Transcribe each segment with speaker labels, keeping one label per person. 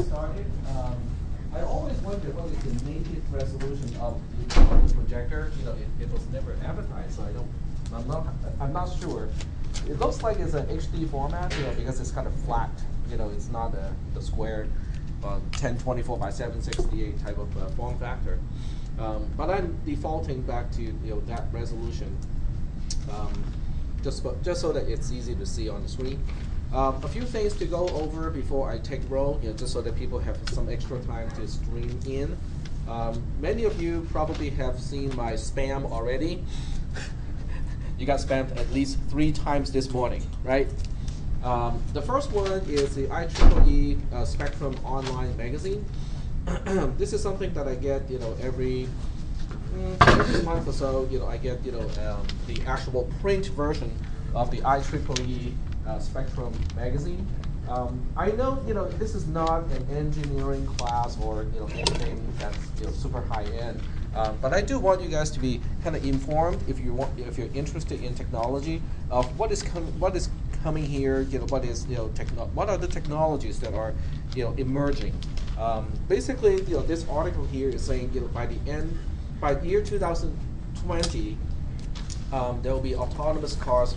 Speaker 1: started, I always wondered what is the native resolution of the projector. It was never advertised, so I'm not sure. It looks like it's an HD format, because it's kind of flat. It's not the square 1024 by 768 type of form factor. But I'm defaulting back to that resolution, just so that it's easy to see on the screen. A few things to go over before I take roll, just so that people have some extra time to stream in. Many of you probably have seen my spam already. You got spammed at least 3 times this morning, right? The first one is the IEEE Spectrum Online magazine. This is something that I get, every month or so. I get, the actual print version of the IEEE Spectrum magazine. I know, this is not an engineering class or anything that's super high end, but I do want you guys to be kind of informed if you're interested in technology of what is coming here. What are the technologies that are emerging. Basically, this article here is saying by year 2020, there will be autonomous cars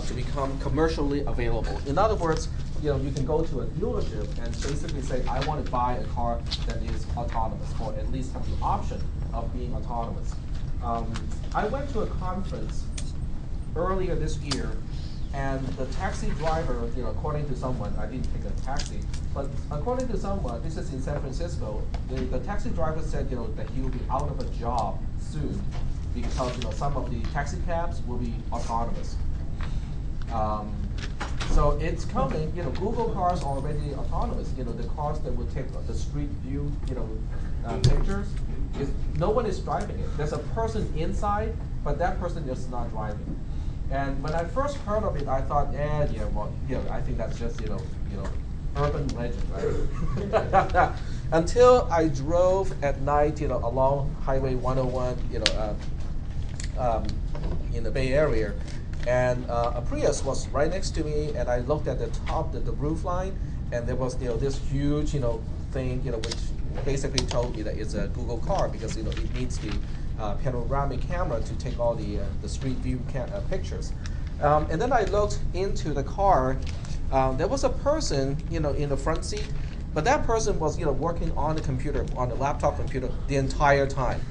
Speaker 1: to become commercially available. In other words, you can go to a dealership and basically say, I want to buy a car that is autonomous, or at least have the option of being autonomous. I went to a conference earlier this year, and the taxi driver, according to someone, I didn't take a taxi, but according to someone, this is in San Francisco, the taxi driver said, that he will be out of a job soon because, some of the taxi cabs will be autonomous. So it's coming. Google cars are already autonomous. The cars that will take the street view, pictures. No one is driving it. There's a person inside, but that person is not driving. And when I first heard of it, I thought, I think that's just urban legend, right? Until I drove at night, along Highway 101, in the Bay Area. And a Prius was right next to me, and I looked at the top, the roof line, and there was this huge thing, which basically told me that it's a Google car because it needs the panoramic camera to take all the street view pictures. And then I looked into the car. There was a person in the front seat, but that person was working on the computer, on the laptop computer, the entire time.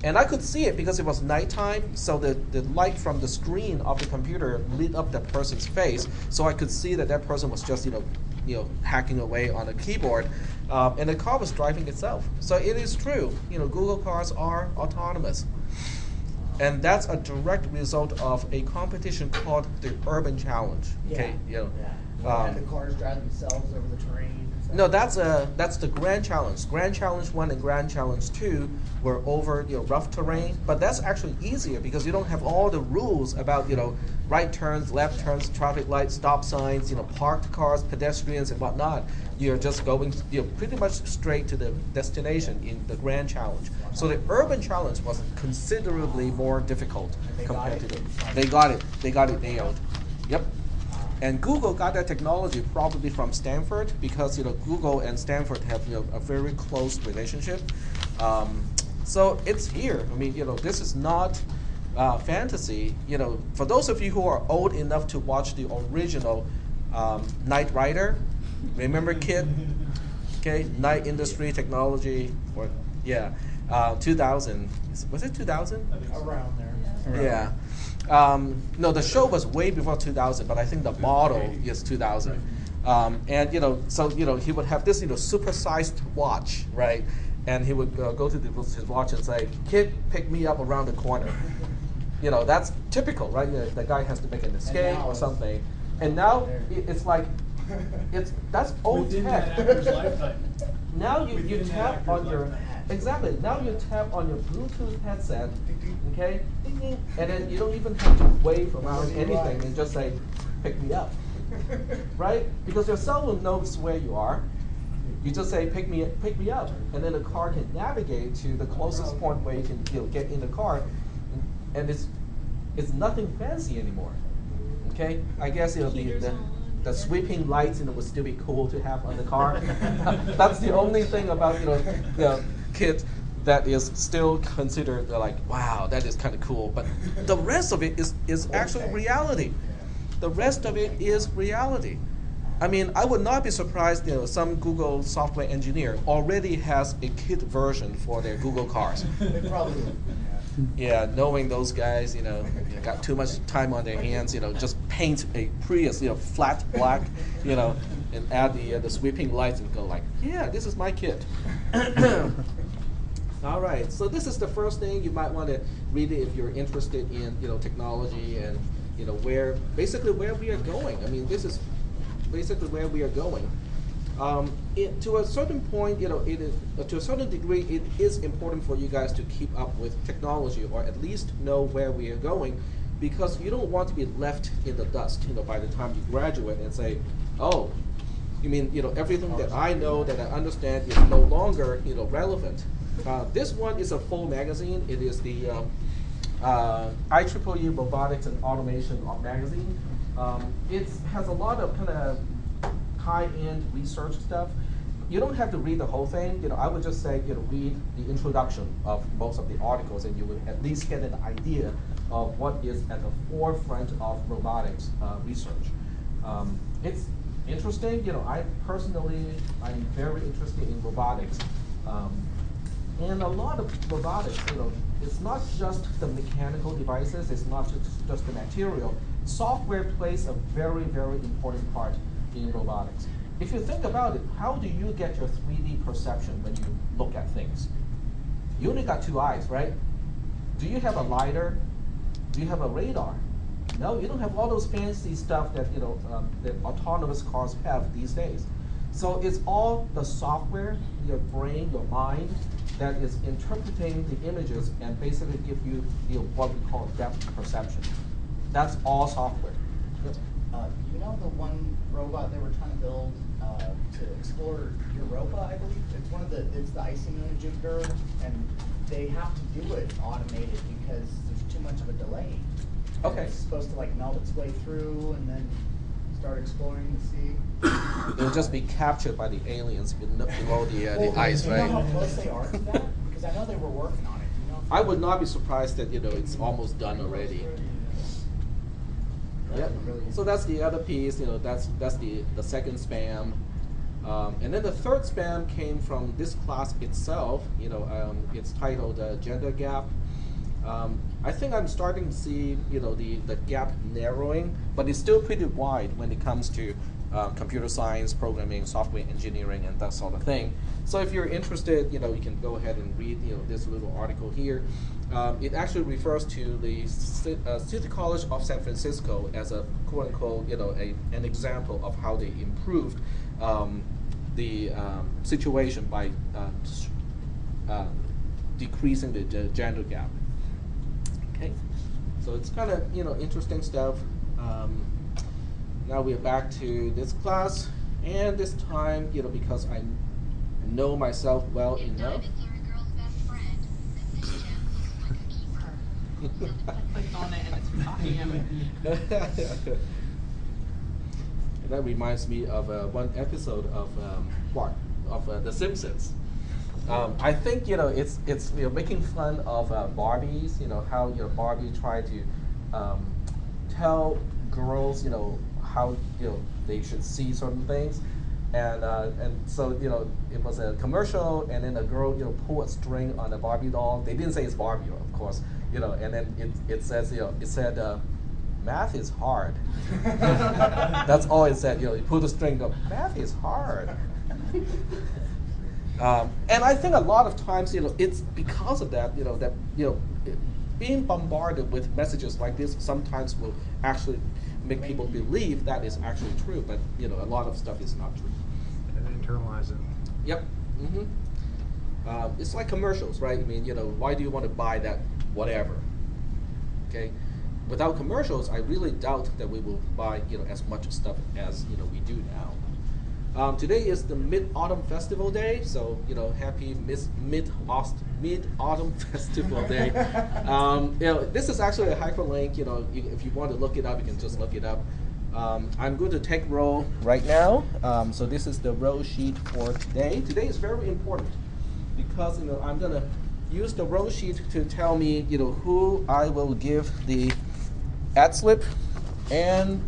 Speaker 1: And I could see it because it was nighttime, so the light from the screen of the computer lit up that person's face, so I could see that person was just hacking away on a keyboard, and the car was driving itself. So it is true, Google cars are autonomous, and that's a direct result of a competition called the Urban Challenge. Okay,
Speaker 2: and the cars drive themselves over the terrain.
Speaker 1: No, that's the Grand Challenge. Grand Challenge 1 and Grand Challenge 2 were over rough terrain, but that's actually easier because you don't have all the rules about right turns, left turns, traffic lights, stop signs, parked cars, pedestrians, and whatnot. You're just going pretty much straight to the destination in the Grand Challenge. So the Urban Challenge was considerably more difficult compared to They got it nailed. Yep. And Google got that technology probably from Stanford because Google and Stanford have a very close relationship. So it's here. I mean, this is not fantasy. For those of you who are old enough to watch the original Knight Rider, remember KITT? Okay, Knight Industry Technology, or 2000. Was it 2000?
Speaker 2: Around there.
Speaker 1: Yeah. No, the show was way before 2000, but I think the model is 2000. And so he would have this supersized watch, right? And he would go to his watch and say, "Kid, pick me up around the corner." That's typical, right? The guy has to make an escape or something. And now it's like that's old tech. Now you tap on your exactly. Now you tap on your Bluetooth headset, okay, ding, ding, and then you don't even have to wave around anything and just say, "Pick me up," right? Because your cell phone knows where you are. You just say, "Pick me up," and then the car can navigate to the closest point where you can get in the car, and it's nothing fancy anymore. Okay, I guess the sweeping lights, would still be cool to have on the car. That's the only thing about, the kit that is still considered like, wow, that is kind of cool. But the rest of it is actually reality. The rest of it is reality. I mean, I would not be surprised, some Google software engineer already has a kit version for their Google cars.
Speaker 2: They probably would.
Speaker 1: Yeah, knowing those guys, got too much time on their hands, just paint a Prius, flat black, and add the sweeping lights and go like, yeah, this is my kit. All right, so this is the first thing you might want to read it if you're interested in, technology and, basically where we are going. I mean, this is basically where we are going. To a certain point, it is, to a certain degree, it is important for you guys to keep up with technology, or at least know where we are going, because you don't want to be left in the dust, by the time you graduate and say, oh, you mean, everything that I know, that I understand is no longer, relevant. This one is a full magazine. It is the IEEE Robotics and Automation magazine. It has a lot of kind of high-end research stuff. You don't have to read the whole thing. I would just say, read the introduction of most of the articles, and you would at least get an idea of what is at the forefront of robotics research. It's interesting. I personally, I'm very interested in robotics. And a lot of robotics, it's not just the mechanical devices, it's not just the material. Software plays a very, very important part in robotics. If you think about it, how do you get your 3D perception when you look at things? You only got two eyes, right? Do you have a LiDAR? Do you have a radar? No, you don't have all those fancy stuff that that autonomous cars have these days. So it's all the software, your brain, your mind, that is interpreting the images and basically give you, what we call depth perception. That's all software.
Speaker 2: The one robot they were trying to build to explore Europa, I believe. It's the icing exhibitor, and they have to do it automated because there's too much of a delay.
Speaker 1: Okay.
Speaker 2: It's supposed to melt its way through and then start exploring the sea.
Speaker 1: It'll just be captured by the aliens below the ice, right?
Speaker 2: Do you know how close they are to that? Because I know they were working on it.
Speaker 1: I would not be surprised that it's almost done already. Yep. So that's the other piece. That's the second spam, and then the third spam came from this class itself. It's titled Gender Gap. I think I'm starting to see the gap narrowing, but it's still pretty wide when it comes to computer science, programming, software engineering, and that sort of thing. So if you're interested, you can go ahead and read this little article here. It actually refers to the City College of San Francisco as a quote unquote an example of how they improved the situation by decreasing the gender gap. Okay, so it's kind of interesting stuff. Now we're back to this class, and this time because I know myself well enough.
Speaker 3: Clicked on it and it's talking at me.
Speaker 1: That reminds me of one episode of The Simpsons. I think it's making fun of Barbies. How Barbie tried to tell girls how they should see certain things, and so it was a commercial, and then a girl pulled a string on a Barbie doll. They didn't say it's Barbie, of course, and then it says it said math is hard. That's all it said. You pull the string, go, math is hard. And I think a lot of times, it's because of that, being bombarded with messages like this sometimes will actually make people believe that is actually true, but a lot of stuff is not true.
Speaker 4: And internalize it.
Speaker 1: Yep. It's like commercials, right? I mean, why do you want to buy that whatever? Okay. Without commercials, I really doubt that we will buy as much stuff as we do now. Today is the Mid-Autumn Festival Day, so happy Mid-Autumn Festival Day. This is actually a hyperlink. If you want to look it up, you can just look it up. I'm going to take row right now. So this is the row sheet for today. Today is very important because I'm gonna use the row sheet to tell me who I will give the ad slip and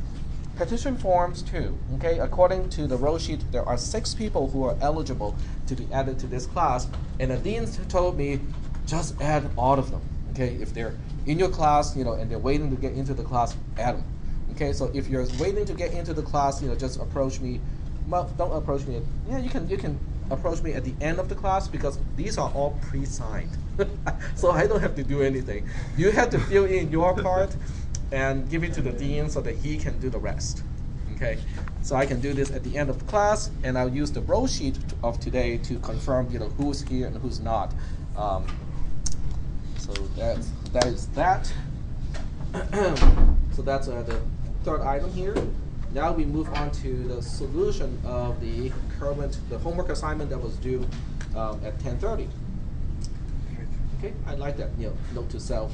Speaker 1: petition forms to. Okay, according to the row sheet, there are 6 people who are eligible to be added to this class, and the deans told me just add all of them. Okay, if they're in your class, and they're waiting to get into the class, add them. Okay, so if you're waiting to get into the class, just approach me. Well, don't approach me. Yeah, you can approach me at the end of the class because these are all pre-signed. So I don't have to do anything. You have to fill in your part and give it to the dean so that he can do the rest. Okay, so I can do this at the end of the class, and I'll use the row sheet of today to confirm who's here and who's not. So that is that. So that's the third item here. Now we move on to the solution of the homework assignment that was due at 10:30. Okay, I like that note to self,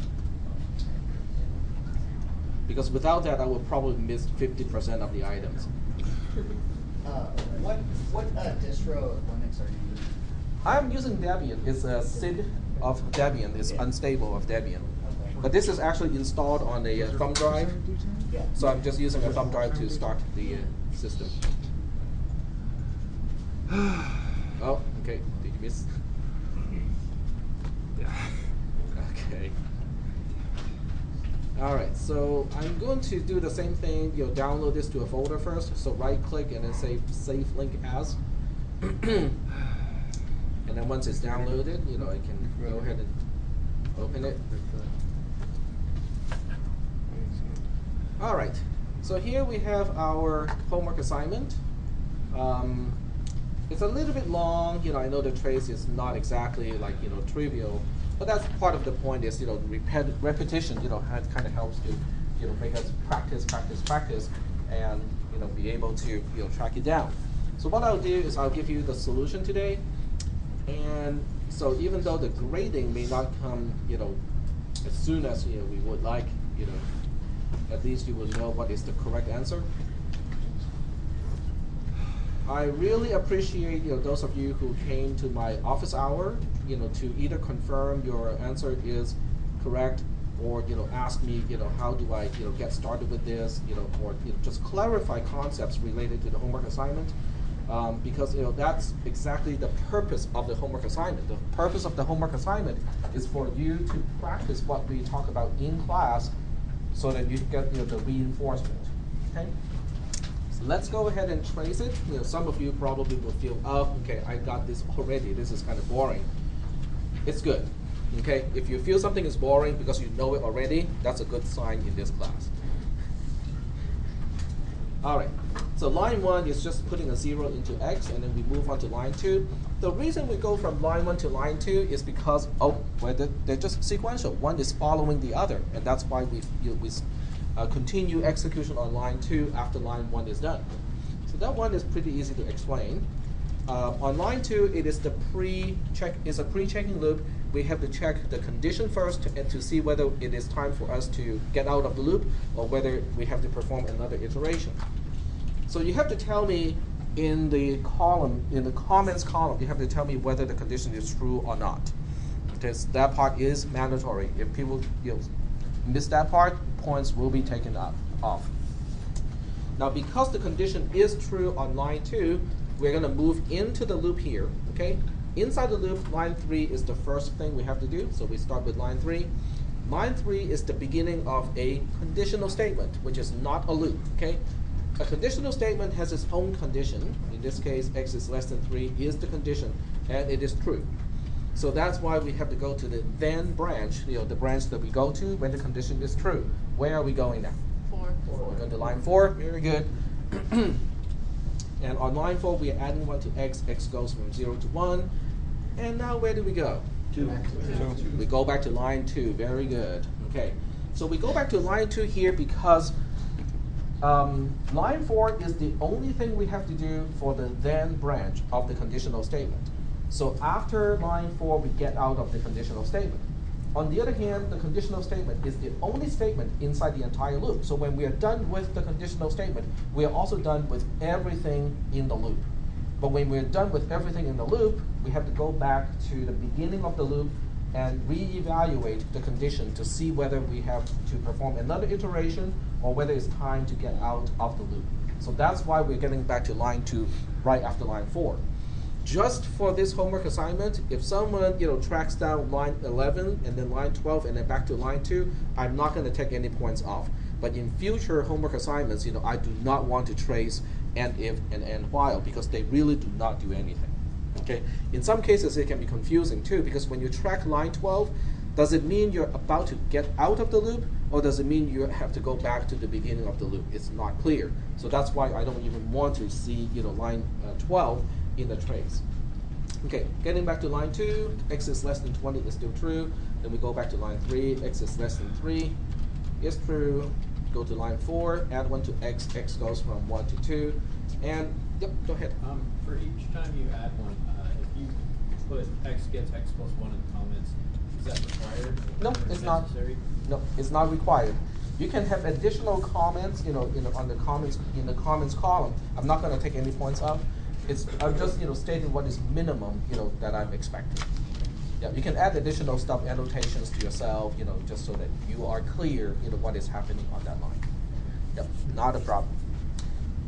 Speaker 1: because without that I would probably miss 50% of the items.
Speaker 2: What distro of Linux are you using?
Speaker 1: I'm using Debian. It's a SID of Debian. It's unstable of Debian. But this is actually installed on a thumb drive.
Speaker 2: Yeah.
Speaker 1: So I'm just using a thumb drive to start the system. Oh, okay. Did you miss?
Speaker 4: Yeah.
Speaker 1: Okay. All right. So I'm going to do the same thing. Download this to a folder first. So right-click and then say Save Link As. And then once it's downloaded, I can go ahead and open it. All right, so here we have our homework assignment. It's a little bit long. I know the trace is not exactly like trivial, but that's part of the point. Is repetition. Kind of helps to make us practice, and be able to track it down. So what I'll do is I'll give you the solution today, and so even though the grading may not come as soon as we would like, at least you will know what is the correct answer. I really appreciate those of you who came to my office hour to either confirm your answer is correct, or ask me how do I get started with this, or just clarify concepts related to the homework assignment. Because that's exactly the purpose of the homework assignment. The purpose of the homework assignment is for you to practice what we talk about in class, so that you get the reinforcement. Okay. So let's go ahead and trace it. Some of you probably will feel, oh, okay, I got this already. This is kind of boring. It's good. Okay. If you feel something is boring because you know it already, that's a good sign in this class. All right, so line 1 is just putting a 0 into x, and then we move on to line 2. The reason we go from line 1 to line 2 is because, they're just sequential. One is following the other, and that's why we continue execution on line 2 after line 1 is done. So that one is pretty easy to explain. On line 2, it is a pre-checking loop. We have to check the condition first to see whether it is time for us to get out of the loop, or whether we have to perform another iteration. So you have to tell me in the comments column, you have to tell me whether the condition is true or not. Because that part is mandatory. If people miss that part, points will be taken off. Now, because the condition is true on line 2, we're going to move into the loop here. Okay. Inside the loop, line 3 is the first thing we have to do. So we start with line 3. Line 3 is the beginning of a conditional statement, which is not a loop. Okay. A conditional statement has its own condition. In this case, x is less than 3 is the condition, and it is true. So that's why we have to go to the then branch, the branch that we go to when the condition is true. Where are we going now?
Speaker 3: 4.
Speaker 1: We're going to line 4. Very good. And on line 4, we are adding 1 to x. X goes from 0 to 1. And now where do we go?
Speaker 2: 2.
Speaker 1: We go back to line 2. Very good. Okay. So we go back to line 2 here because line 4 is the only thing we have to do for the then branch of the conditional statement. So after line 4, we get out of the conditional statement. On the other hand, the conditional statement is the only statement inside the entire loop. So when we are done with the conditional statement, we are also done with everything in the loop. But when we're done with everything in the loop, we have to go back to the beginning of the loop and reevaluate the condition to see whether we have to perform another iteration or whether it's time to get out of the loop. So that's why we're getting back to line 2 right after line 4. Just for this homework assignment, if someone tracks down line 11 and then line 12 and then back to line 2, I'm not going to take any points off. But in future homework assignments, I do not want to trace and if and while because they really do not do anything. Okay. In some cases, it can be confusing too because when you track line 12, does it mean you're about to get out of the loop or does it mean you have to go back to the beginning of the loop? It's not clear. So that's why I don't even want to see line 12 in the trace. Okay, getting back to line 2, x is less than 20 is still true. Then we go back to line 3, x is less than 3 is true. Go to line 4, add 1 to x, x goes from 1 to 2. And, yep, go ahead.
Speaker 5: For each time you add one, if you put x gets x plus 1 in the comments, is that required?
Speaker 1: No, it's not. No, it's not required. You can have additional comments, on the comments in the comments column. I'm not going to take any points off. I'm just stating what is minimum that I'm expecting. Yeah, you can add additional stuff, annotations to yourself, just so that you are clear what is happening on that line. Yep, not a problem.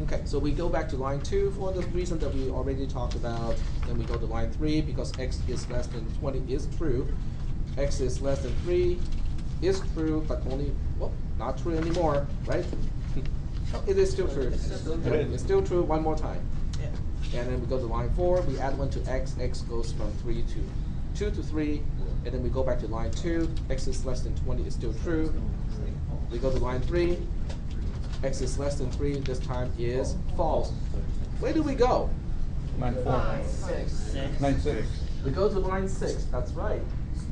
Speaker 1: Okay, so we go back to line 2 for the reason that we already talked about. Then we go to line 3 because x is less than 20 is true. X is less than 3 is true, but only, well, not true anymore, right? It is still true. It's still true one more time. And then we go to line 4, we add 1 to x, x goes from 3 to 2 to 3, and then we go back to line 2, x is less than 20 is still true. We go to line 3, x is less than 3, this time is false. Where do we go?
Speaker 6: Line 4.
Speaker 2: Line 6.
Speaker 6: Line 6.
Speaker 1: We go to line 6, that's right.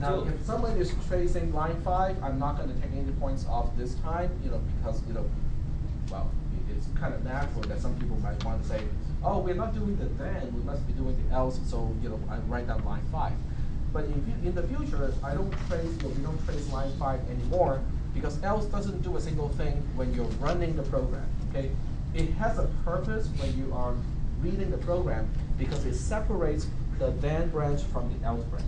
Speaker 1: Now, if someone is tracing line 5, I'm not going to take any points off this time, because, well, it's kind of natural that some people might want to say, oh, we're not doing the then, we must be doing the else, so, I write down line 5. But in the future, we don't trace line 5 anymore, because else doesn't do a single thing when you're running the program, okay? It has a purpose when you are reading the program, because it separates the then branch from the else branch.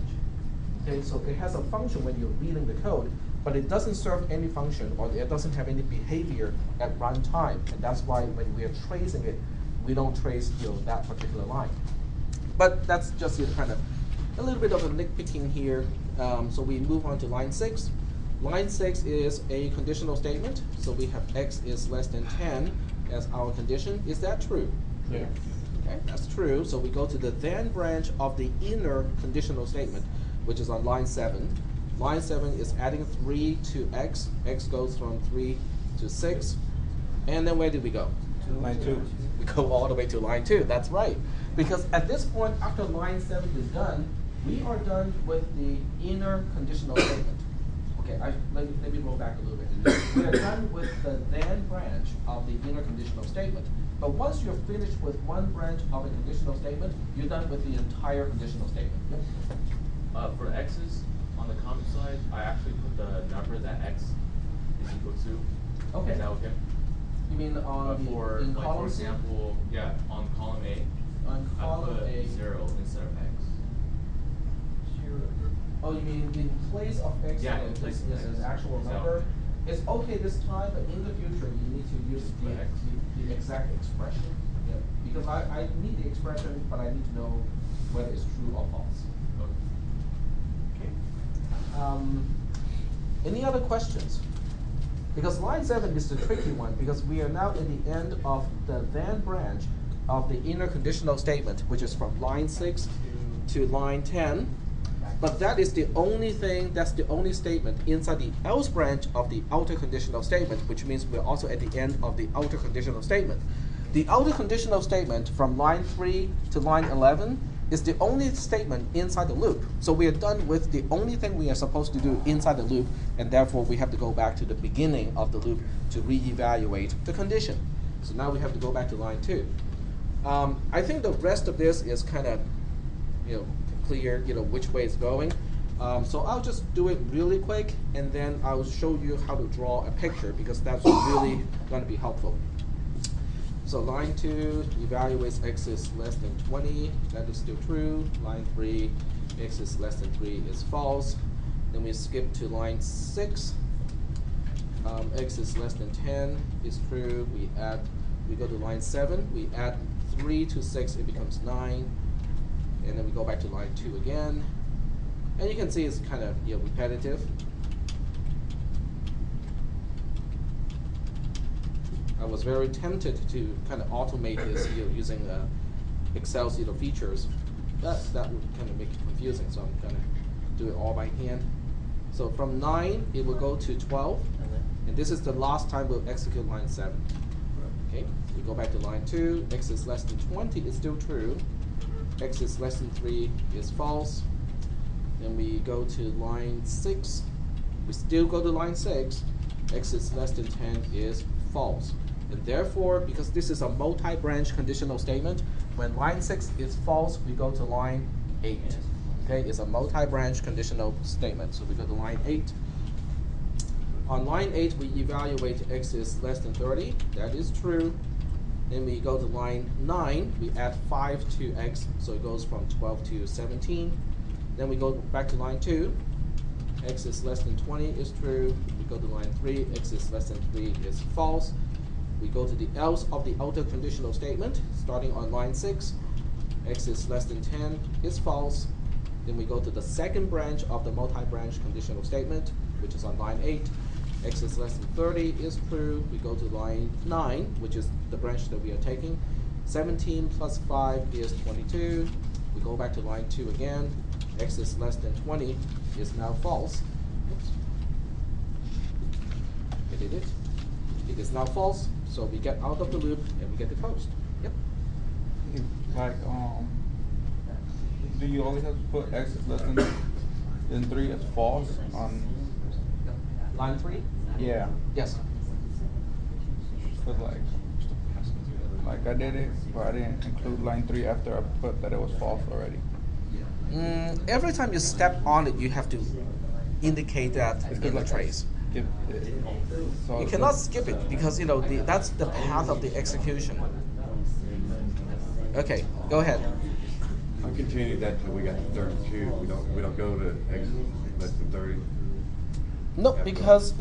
Speaker 1: Okay, so it has a function when you're reading the code, but it doesn't serve any function or it doesn't have any behavior at runtime, and that's why when we are tracing it, we don't trace that particular line. But that's just kind of a little bit of a nitpicking here. So we move on to line 6. Line 6 is a conditional statement, so we have x is less than 10 as our condition. Is that true?
Speaker 6: Yes.
Speaker 1: Okay, that's true. So we go to the then branch of the inner conditional statement, which is on line 7. Line 7 is adding 3 to x. X goes from 3 to 6. And then where did we go?
Speaker 6: Line 2.
Speaker 1: We go all the way to line 2. That's right. Because at this point, after line 7 is done, we are done with the inner conditional statement. Okay, let me roll back a little bit. We are done with the then branch of the inner conditional statement. But once you're finished with one branch of a conditional statement, you're done with the entire conditional statement. Yep.
Speaker 7: For x's, on the comment side, I actually put the number that x is equal to.
Speaker 1: Okay.
Speaker 7: Is that okay?
Speaker 1: You mean on in
Speaker 7: like
Speaker 1: column
Speaker 7: for
Speaker 1: C?
Speaker 7: example, yeah, on column A,
Speaker 1: On column
Speaker 7: I put
Speaker 1: A.
Speaker 7: 0 instead of x.
Speaker 1: Oh, you mean in place of x,
Speaker 7: Yeah,
Speaker 1: and
Speaker 7: in place
Speaker 1: this
Speaker 7: of
Speaker 1: is
Speaker 7: x.
Speaker 1: an actual
Speaker 7: So-
Speaker 1: number? It's okay this time, but in the future, you need to use
Speaker 7: The x.
Speaker 1: the exact expression. Yeah. Because I need the expression, but I need to know whether it's true or false.
Speaker 7: Okay.
Speaker 1: Okay. Any other questions? Because line 7 is the tricky one, because we are now in the end of the then branch of the inner conditional statement, which is from line 6 to line 10. But that is the only thing, that's the only statement inside the else branch of the outer conditional statement, which means we're also at the end of the outer conditional statement. The outer conditional statement from line 3 to line 11 is the only statement inside the loop. So we are done with the only thing we are supposed to do inside the loop, and therefore we have to go back to the beginning of the loop to reevaluate the condition. So now we have to go back to line 2. I think the rest of this is kind of, clear, which way it's going. So I'll just do it really quick, and then I'll show you how to draw a picture, because that's really going to be helpful. So line 2 evaluates x is less than 20. That is still true. Line 3, x is less than 3 is false. Then we skip to line 6. X is less than 10 is true. We go to line 7. We add 3 to 6, it becomes 9. And then we go back to line 2 again. And you can see it's kind of repetitive. I was very tempted to kind of automate this using Excel's features. That would kind of make it confusing, so I'm going to do it all by hand. So from 9, it will go to 12. And this is the last time we'll execute line 7. Okay, we go back to line 2. X is less than 20 is still true. X is less than 3 is false. Then we go to line 6. We still go to line 6. X is less than 10 is false. And therefore, because this is a multi-branch conditional statement, when line 6 is false, we go to line 8. Okay, it's a multi-branch conditional statement. So we go to line 8. On line 8, we evaluate x is less than 30. That is true. Then we go to line 9. We add 5 to x, so it goes from 12 to 17. Then we go back to line 2. X is less than 20 is true. We go to line 3. X is less than 3 is false. We go to the else of the outer conditional statement, starting on line 6. X is less than 10 is false. Then we go to the second branch of the multi-branch conditional statement, which is on line 8. X is less than 30 is true. We go to line 9, which is the branch that we are taking. 17 plus 5 is 22. We go back to line 2 again. X is less than 20 is now false. Oops. I did it. It is now false, so we get out of the loop and we get the post. Yep.
Speaker 6: Like, do you always have to put x is less than 3 as false on?
Speaker 1: Line 3?
Speaker 6: Yeah.
Speaker 1: Yes.
Speaker 6: Cause like I did it, but I didn't include line 3 after I put that it was false already.
Speaker 1: Every time you step on it, you have to indicate that in the trace.
Speaker 6: So
Speaker 1: You cannot skip it because that's the path of the execution. Okay, go ahead.
Speaker 8: I continued that till we got to 32. We don't go to x less than 30.
Speaker 1: No, because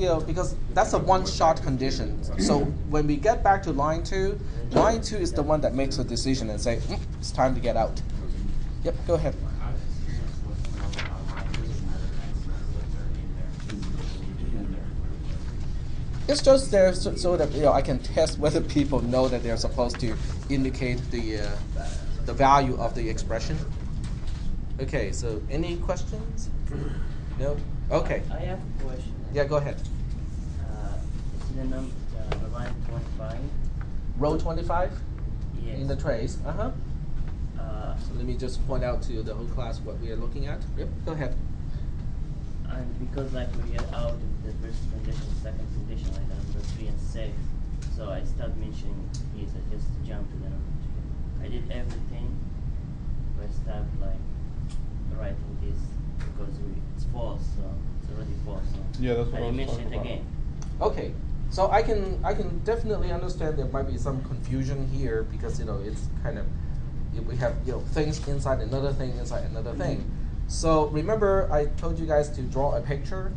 Speaker 1: that's a one-shot condition. So when we get back to line 2 is the one that makes a decision and say it's time to get out. Yep, go ahead. It's just there so that I can test whether people know that they're supposed to indicate the value of the expression. Okay, so any questions? No? Okay.
Speaker 9: I have a question.
Speaker 1: Yeah, go ahead.
Speaker 9: Is the line 25?
Speaker 1: Row 25
Speaker 9: Yes.
Speaker 1: in the trace. So let me just point out to the whole class what we are looking at. Yep, go ahead.
Speaker 9: And because like we get out of the first condition, second condition, like number 3 and 6, so I start mentioning these. I just jump to the number 2. I did everything, but I start like writing this because it's false, so it's already false. So
Speaker 6: Yeah, that's what I was
Speaker 9: mention
Speaker 6: talking
Speaker 9: it
Speaker 6: about.
Speaker 9: again.
Speaker 1: Okay, so I can definitely understand there might be some confusion here because it's kind of we have things inside another thing inside another thing. So remember I told you guys to draw a picture,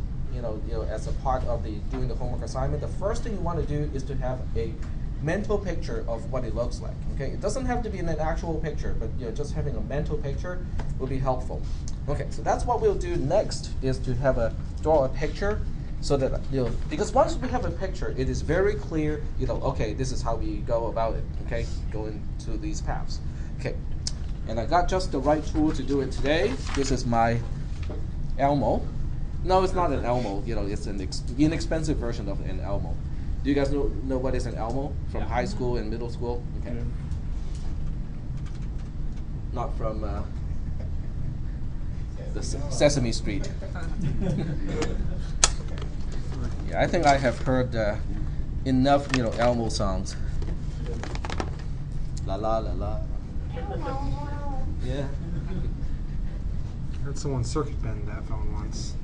Speaker 1: as a part of doing the homework assignment. The first thing you want to do is to have a mental picture of what it looks like. Okay, it doesn't have to be an actual picture, but just having a mental picture will be helpful. Okay, so that's what we'll do next is to draw a picture so that because once we have a picture, it is very clear. Okay, this is how we go about it. Okay, going to these paths. Okay, and I got just the right tool to do it today. This is my Elmo. No, it's not an Elmo. It's an inexpensive version of an Elmo. Do you guys know what is an Elmo from high school and middle school? Okay.
Speaker 6: Yeah.
Speaker 1: Not from the Sesame Street. Yeah, I think I have heard enough, Elmo songs. La la la la. Yeah.
Speaker 4: Heard someone circuit bend that phone once.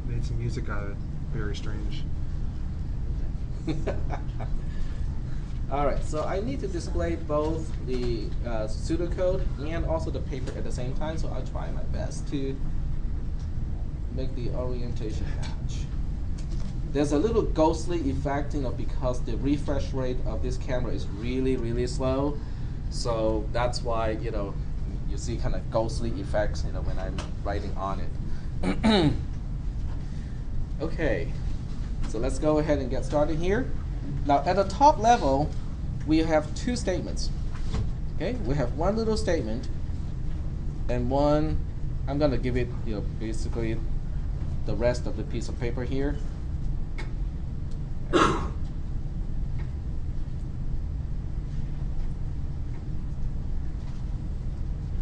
Speaker 4: Made some music out of it. Very strange.
Speaker 1: All right, so I need to display both the pseudocode and also the paper at the same time, so I'll try my best to make the orientation match. There's a little ghostly effect, because the refresh rate of this camera is really, really slow. So that's why, you see kind of ghostly effects, when I'm writing on it. Okay, so let's go ahead and get started here. Now at the top level, we have two statements. Okay, we have one little statement and one, I'm gonna give it, basically the rest of the piece of paper here.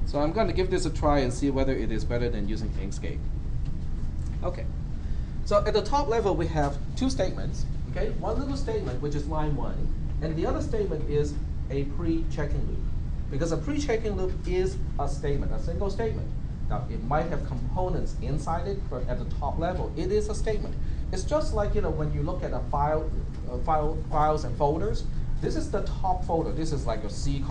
Speaker 1: So I'm going to give this a try and see whether it is better than using Inkscape. Okay. So at the top level, we have two statements. Okay, one little statement, which is line 1, and the other statement is a pre-checking loop. Because a pre-checking loop is a statement, a single statement. Now, it might have components inside it, but at the top level, it is a statement. It's just like, when you look at a files and folders. This is the top folder. This is like your C:\\,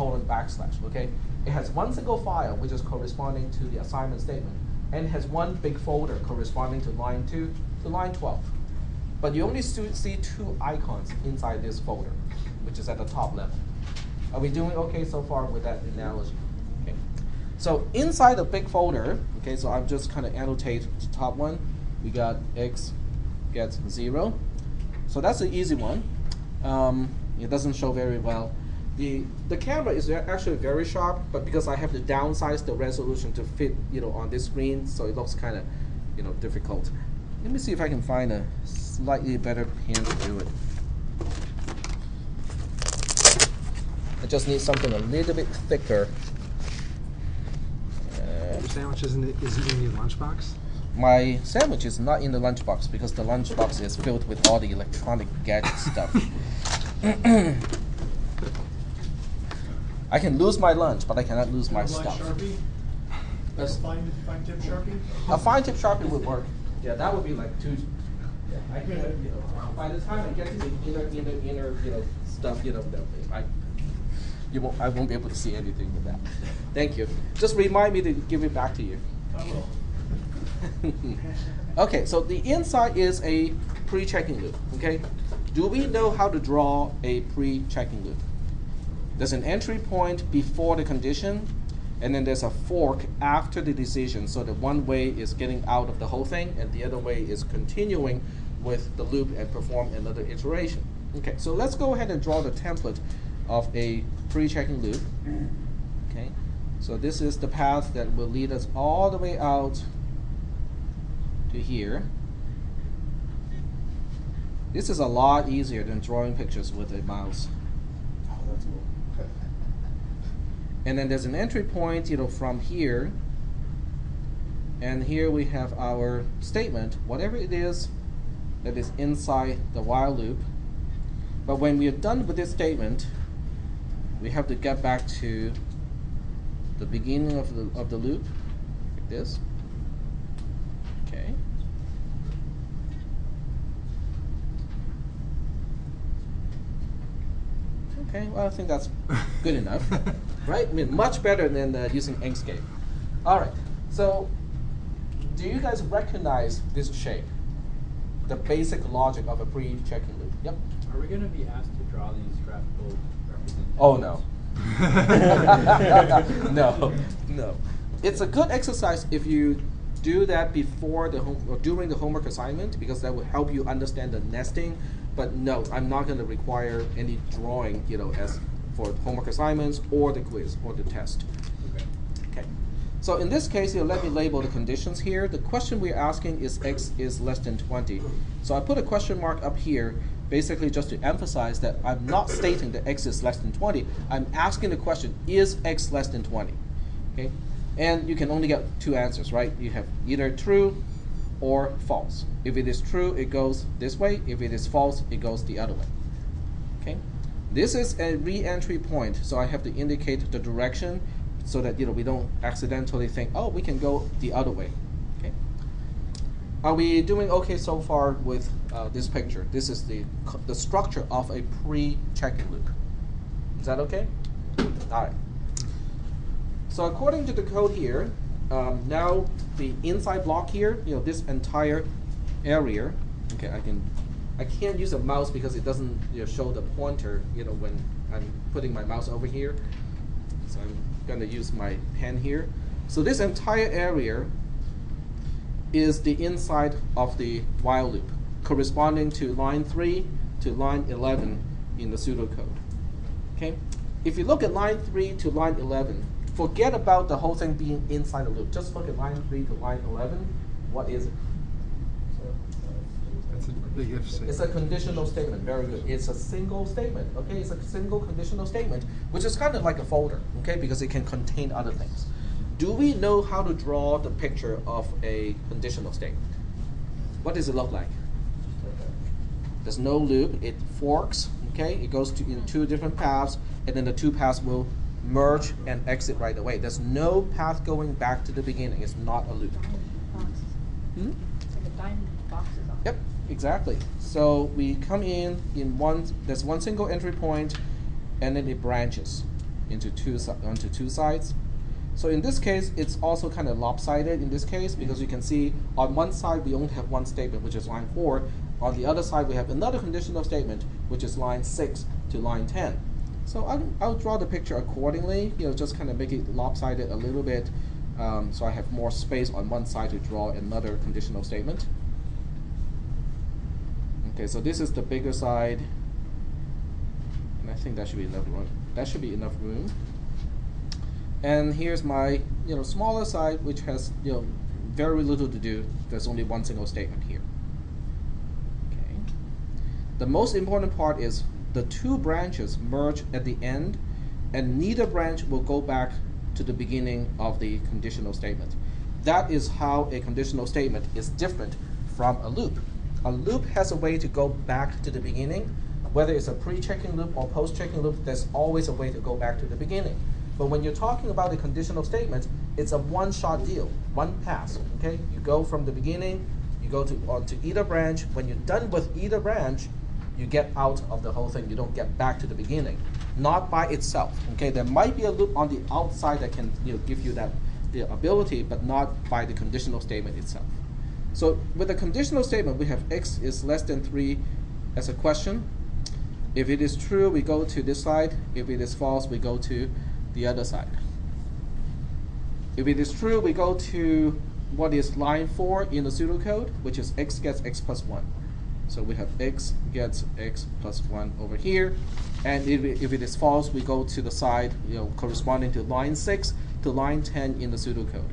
Speaker 1: okay? It has one single file, which is corresponding to the assignment statement, and has one big folder corresponding to line 2 to line 12. But you only see two icons inside this folder, which is at the top level. Are we doing okay so far with that analogy? Okay. So inside the big folder, okay, so I'll just kind of annotate the top one. We got x gets 0. So that's an easy one. It doesn't show very well. The camera is actually very sharp, but because I have to downsize the resolution to fit, on this screen, so it looks kind of, difficult. Let me see if I can find a slightly better pen to do it. I just need something a little bit thicker.
Speaker 4: Your sandwich isn't in your lunchbox?
Speaker 1: My sandwich is not in the lunchbox because the lunchbox is filled with all the electronic gadget stuff. I can lose my lunch, but I cannot lose my stuff.
Speaker 10: Sharpie? A fine tip Sharpie?
Speaker 1: A fine tip Sharpie would work. Yeah, that would be like 2. Yeah, I can, by the time I get to the inner, stuff, I won't be able to see anything with that. Thank you. Just remind me to give it back to you.
Speaker 10: I will.
Speaker 1: Okay, so the inside is a pre-checking loop. Okay, do we know how to draw a pre-checking loop? There's an entry point before the condition, and then there's a fork after the decision. So that one way is getting out of the whole thing, and the other way is continuing with the loop and perform another iteration. Okay, so let's go ahead and draw the template of a pre-checking loop. Okay, so this is the path that will lead us all the way out to here. This is a lot easier than drawing pictures with a mouse.
Speaker 2: Oh, that's cool.
Speaker 1: And then there's an entry point, from here. And here we have our statement, whatever it is that is inside the while loop. But when we are done with this statement, we have to get back to the beginning of the loop, like this. Okay. Okay, well, I think that's good enough, right? I mean, much better than using Inkscape. All right, so do you guys recognize this shape? The basic logic of a pre-checking loop. Yep.
Speaker 5: Are we going to be asked to draw these graphical representations?
Speaker 1: Oh, no. No. It's a good exercise if you do that before the or during the homework assignment, because that will help you understand the nesting. But no, I'm not going to require any drawing, as for homework assignments or the quiz or the test. Okay. So in this case, let me label the conditions here. The question we're asking is x is less than 20. So I put a question mark up here, basically just to emphasize that I'm not stating that x is less than 20. I'm asking the question, is x less than 20? Okay. And you can only get two answers, right? You have either true or false. If it is true, it goes this way. If it is false, it goes the other way. Okay. This is a re-entry point, so I have to indicate the direction so that we don't accidentally think, oh, we can go the other way. Are we doing okay so far with this picture? This is the structure of a pre-checking loop. Is that okay? All right. So according to the code here, now the inside block here, this entire area. Okay, I can't use a mouse because it doesn't show the pointer. When I'm putting my mouse over here. So I'm going to use my pen here. So this entire area is the inside of the while loop, corresponding to line 3 to line 11 in the pseudocode. Okay? If you look at line 3 to line 11, forget about the whole thing being inside the loop. Just look at line 3 to line 11. What is it?
Speaker 4: That's a big if statement.
Speaker 1: It's a conditional statement. Very good. It's a single statement. Okay, it's a single conditional statement, which is kind of like a folder. Okay, because it can contain other things. Do we know how to draw the picture of a conditional statement? What does it look like? There's no loop. It forks. Okay, it goes in two different paths, and then the two paths will merge and exit right away. There's no path going back to the beginning. It's not a loop. Hmm?
Speaker 3: It's like a diamond boxes on.
Speaker 1: Yep, exactly. So we come in one. There's one single entry point, and then it branches onto two sides. So in this case, it's also kind of lopsided in this case because you can see on one side we only have one statement, which is line 4. On the other side, we have another conditional statement, which is line 6 to line 10. So I'll draw the picture accordingly, just kind of make it lopsided a little bit, so I have more space on one side to draw another conditional statement. Okay, so this is the bigger side, and I think that should be enough room. That should be enough room. And here's my smaller side, which has very little to do. There's only one single statement here. Okay. The most important part is the two branches merge at the end, and neither branch will go back to the beginning of the conditional statement. That is how a conditional statement is different from a loop. A loop has a way to go back to the beginning. Whether it's a pre-checking loop or post-checking loop, there's always a way to go back to the beginning. But when you're talking about a conditional statement, it's a one-shot deal, one pass. Okay, you go from the beginning, you go to either branch. When you're done with either branch, you get out of the whole thing. You don't get back to the beginning, not by itself. Okay, there might be a loop on the outside that can give you that ability, but not by the conditional statement itself. So with a conditional statement, we have x is less than 3 as a question. If it is true, we go to this side. If it is false, we go to the other side. If it is true, we go to what is line 4 in the pseudocode, which is x gets x plus 1. So we have x gets x plus 1 over here. And if it is false, we go to the side corresponding to line 6 to line 10 in the pseudocode.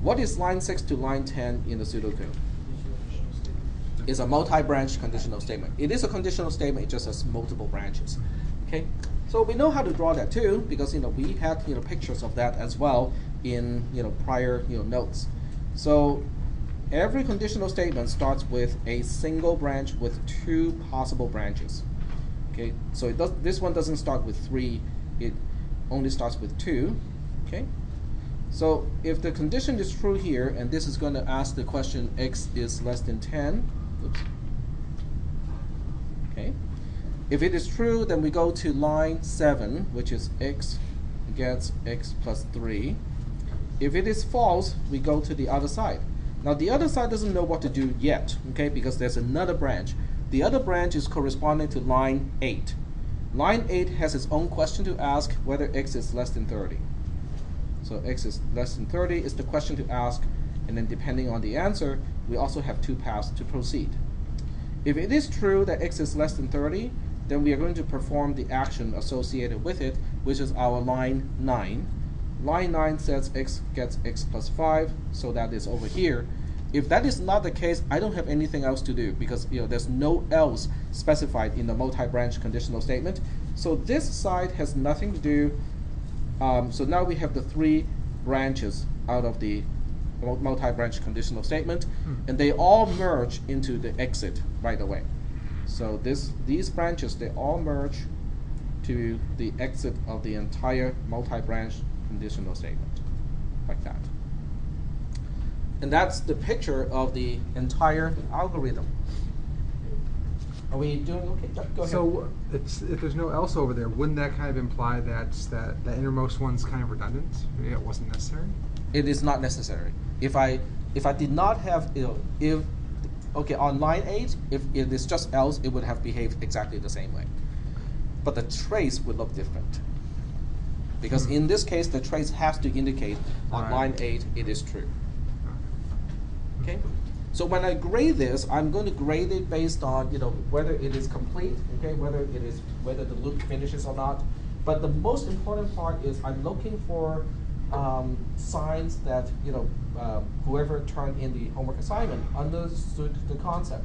Speaker 1: What is line 6 to line 10 in the pseudocode? It's a multi-branch conditional statement. It is a conditional statement, it just has multiple branches. Okay? So we know how to draw that too, because we had pictures of that as well in prior notes. So every conditional statement starts with a single branch with 2 possible branches. Okay, so this one doesn't start with 3; it only starts with 2. Okay, so if the condition is true here, and this is going to ask the question x is less than 10. Oops. Okay. If it is true, then we go to line 7, which is x gets x plus 3. If it is false, we go to the other side. Now the other side doesn't know what to do yet, okay, because there's another branch. The other branch is corresponding to line 8. Line 8 has its own question to ask, whether x is less than 30. So x is less than 30 is the question to ask, and then depending on the answer, we also have 2 paths to proceed. If it is true that x is less than 30, then we are going to perform the action associated with it, which is our line 9. Line 9 says x gets x plus 5, so that is over here. If that is not the case, I don't have anything else to do, because there's no else specified in the multi-branch conditional statement. So this side has nothing to do. So now we have the 3 branches out of the multi-branch conditional statement, and they all merge into the exit right away. So these branches, they all merge to the exit of the entire multi-branch conditional statement, like that. And that's the picture of the entire algorithm. Are we doing okay? Yep, go ahead.
Speaker 4: So if there's no else over there, wouldn't that kind of imply that that innermost one's kind of redundant? It wasn't necessary.
Speaker 1: It is not necessary. If I did not have, okay, on line 8, if it is just else, it would have behaved exactly the same way. But the trace would look different. Because in this case, the trace has to indicate on line 8 it is true. Okay? So when I grade this, I'm going to grade it based on whether it is complete, okay, whether the loop finishes or not. But the most important part is I'm looking for signs that whoever turned in the homework assignment understood the concept.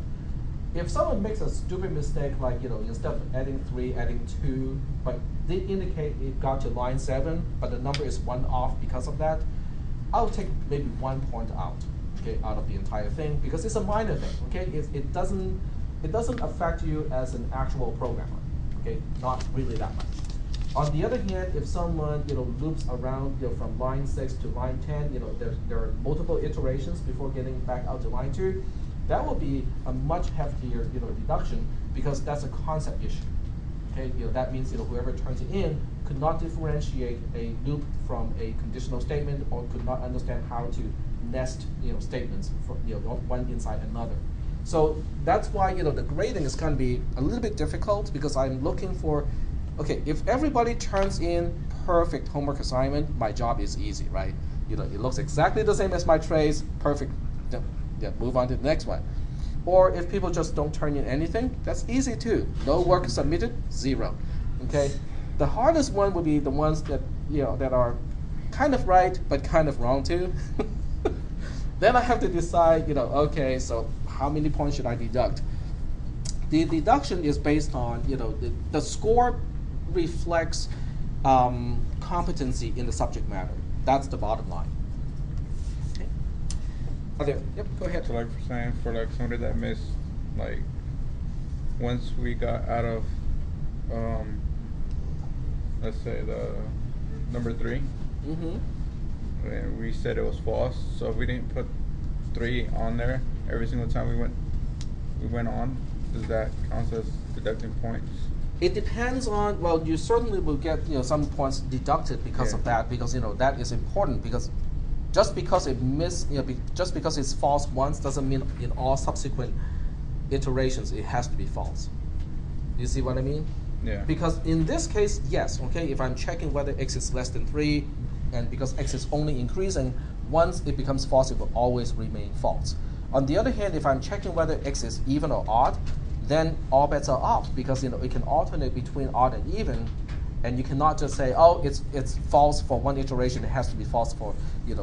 Speaker 1: If someone makes a stupid mistake, like instead of adding 3, adding 2, but they indicate it got to line 7, but the number is 1 off because of that, I'll take maybe 1 point out, okay, out of the entire thing, because it's a minor thing, okay. It doesn't affect you as an actual programmer, okay, not really that much. On the other hand, if someone loops around from line 6 to line 10, there are multiple iterations before getting back out to line 2. That will be a much heftier deduction, because that's a concept issue. Okay, that means whoever turns it in could not differentiate a loop from a conditional statement, or could not understand how to nest statements from one inside another. So that's why the grading is going to be a little bit difficult, because I'm looking for, okay, if everybody turns in perfect homework assignment, my job is easy, right? It looks exactly the same as my trace, perfect. Yeah, move on to the next one. Or if people just don't turn in anything, that's easy too. No work submitted, 0. Okay. The hardest one would be the ones that that are kind of right but kind of wrong too. Then I have to decide, okay, so how many points should I deduct? The deduction is based on the score reflects competency in the subject matter. That's the bottom line. Yep, go ahead.
Speaker 6: So like for saying, for like somebody that missed, like, once we got out of, let's say the number 3, and we said it was false. So if we didn't put 3 on there every single time we went on, does that count as deducting points?
Speaker 1: It depends on, well, you certainly will get some points deducted because of that, because that is important, because just because it just because it's false once doesn't mean in all subsequent iterations it has to be false. You see what I mean?
Speaker 6: Yeah.
Speaker 1: Because in this case, yes, okay, if I'm checking whether x is less than 3, and because x is only increasing, once it becomes false, it will always remain false. On the other hand, if I'm checking whether x is even or odd, then all bets are off, because it can alternate between odd and even. And you cannot just say, oh, it's false for one iteration, it has to be false for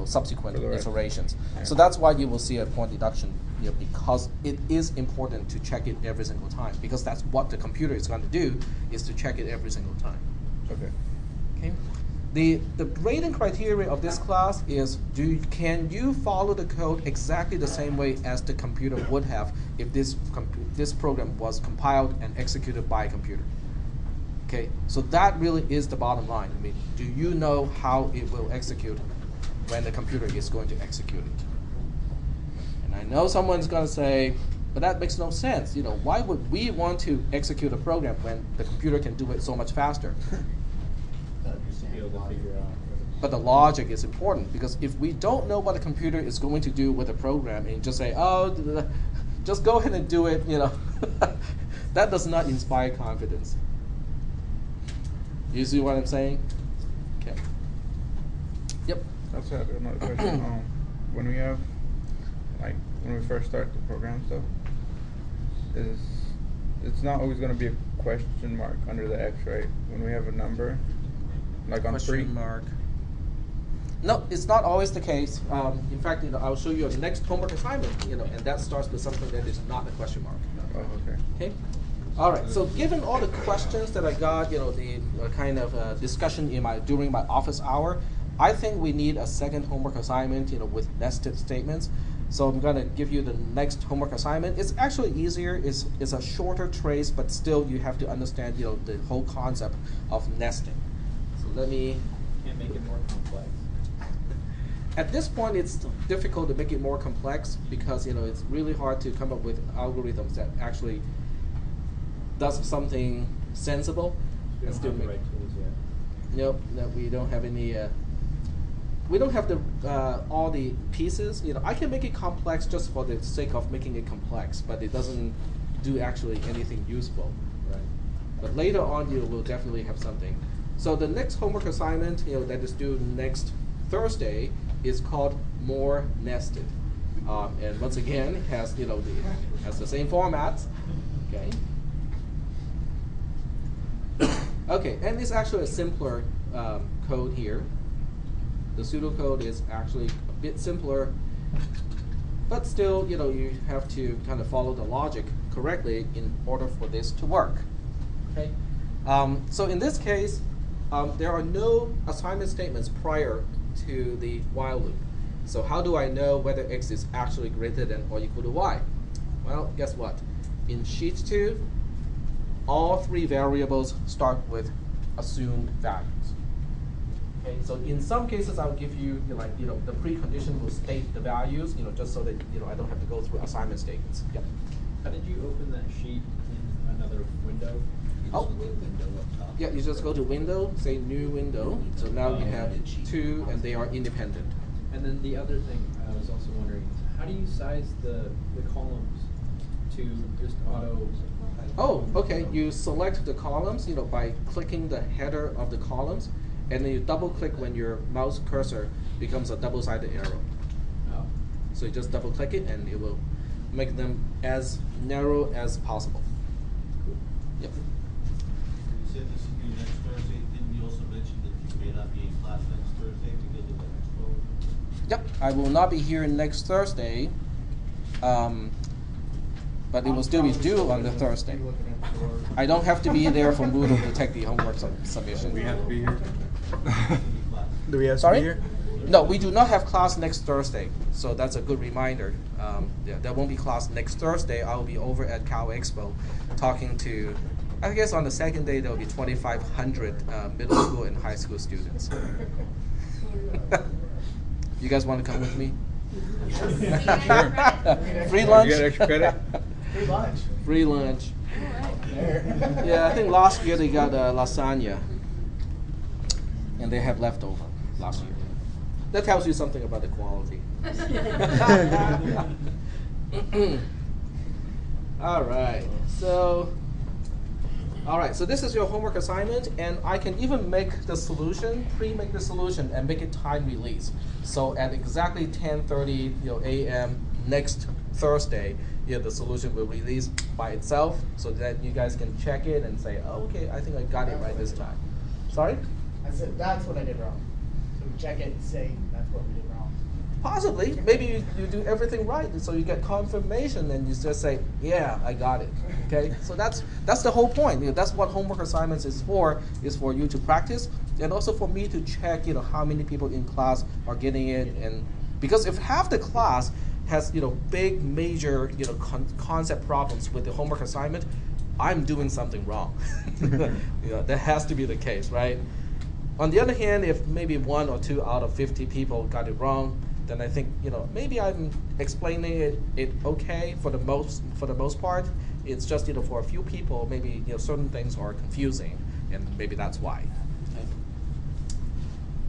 Speaker 1: subsequent iterations. Yeah. So that's why you will see a point deduction, because it is important to check it every single time, because that's what the computer is going to do, is to check it every single time. Okay. The grading criteria of this class is, can you follow the code exactly the same way as the computer would have if this program was compiled and executed by a computer? Okay, so that really is the bottom line. I mean, do you know how it will execute when the computer is going to execute it? And I know someone's going to say, but that makes no sense. Why would we want to execute a program when the computer can do it so much faster? But the logic is important, because if we don't know what the computer is going to do with a program and just say, oh, just go ahead and do it, that does not inspire confidence. You see what I'm saying? Okay. Yep.
Speaker 6: That's another question. When we have, like, when we first start the program stuff, it's not always going to be a question mark under the X, right? When we have a number, like on
Speaker 1: question
Speaker 6: 3.
Speaker 1: Mark. No, it's not always the case. In fact, I'll show you a next homework assignment, and that starts with something that is not a question mark.
Speaker 6: Oh, okay.
Speaker 1: Okay. All right. So, given all the questions that I got, the kind of discussion during my office hour, I think we need a second homework assignment, with nested statements. So I'm going to give you the next homework assignment. It's actually easier. It's a shorter trace, but still you have to understand, the whole concept of nesting. So let me.
Speaker 5: Can't make it more complex.
Speaker 1: At this point, it's difficult to make it more complex because it's really hard to come up with algorithms that actually does something sensible.
Speaker 5: We
Speaker 1: and
Speaker 5: don't
Speaker 1: still
Speaker 5: have the
Speaker 1: make-
Speaker 5: right tools yet.
Speaker 1: Nope, no, we don't have any. We don't have the all the pieces. I can make it complex just for the sake of making it complex, but it doesn't do actually anything useful.
Speaker 5: Right.
Speaker 1: But later on, you will definitely have something. So the next homework assignment, that is due next Thursday, is called More Nested, and once again has has the same format. Okay. Okay, and it's actually a simpler code here. The pseudocode is actually a bit simpler, but still, you have to kind of follow the logic correctly in order for this to work. Okay. So in this case, there are no assignment statements prior to the while loop. So how do I know whether x is actually greater than or equal to y? Well, guess what? In sheet 2, all 3 variables start with assumed values. Okay, so in some cases I'll give you the precondition will state the values, just so that I don't have to go through assignment statements. Yep.
Speaker 5: How did you open that sheet in another window?
Speaker 1: Oh. Yeah, you just go to Window, say New Window. So now you have 2, and they are independent.
Speaker 5: And then the other thing I was also wondering is how do you size the columns to just auto?
Speaker 1: Oh, okay. You select the columns, by clicking the header of the columns, and then you double click when your mouse cursor becomes a double-sided arrow.
Speaker 5: Oh.
Speaker 1: So you just double click it, and it will make them as narrow as possible. Yep.
Speaker 11: You said this would be next Thursday. Didn't you also mention that you may not be in class next Thursday because of the expo?
Speaker 1: Yep. I will not be here next Thursday, but it will still be due on the Thursday. I don't have to be there for Moodle to take the homework submission.
Speaker 8: We have to be here.
Speaker 4: Do we have
Speaker 1: Sorry?
Speaker 4: to be here?
Speaker 1: No, we do not have class next Thursday, so that's a good reminder. Yeah, there won't be class next Thursday. I will be over at Cal Expo talking to, I guess on the second day there will be 2,500 middle school and high school students. You guys want to come with me? Free lunch?
Speaker 6: You get extra credit?
Speaker 2: Free lunch.
Speaker 1: Free lunch.
Speaker 2: There.
Speaker 1: Yeah, I think last year they got lasagna, and they have leftover last year. That tells you something about the quality. All right, so this is your homework assignment, and I can even make the solution, pre-make the solution, and make it time release. So at exactly 10:30 a.m. next Thursday, the solution will release by itself, so that you guys can check it and say, oh, okay, I think I got it right this time. Sorry?
Speaker 2: I said, that's what I did wrong. So we check it and say, that's what we did wrong.
Speaker 1: Possibly. Maybe you do everything right, and so you get confirmation, and you just say, yeah, I got it. Okay? So that's the whole point. That's what homework assignments is for you to practice, and also for me to check, how many people in class are getting it, and because if half the class has, big, major, concept problems with the homework assignment, I'm doing something wrong. That has to be the case, right? On the other hand, if maybe 1 or 2 out of 50 people got it wrong, then I think, maybe I'm explaining it okay for the most part. It's just, for a few people, maybe, certain things are confusing, and maybe that's why. Okay.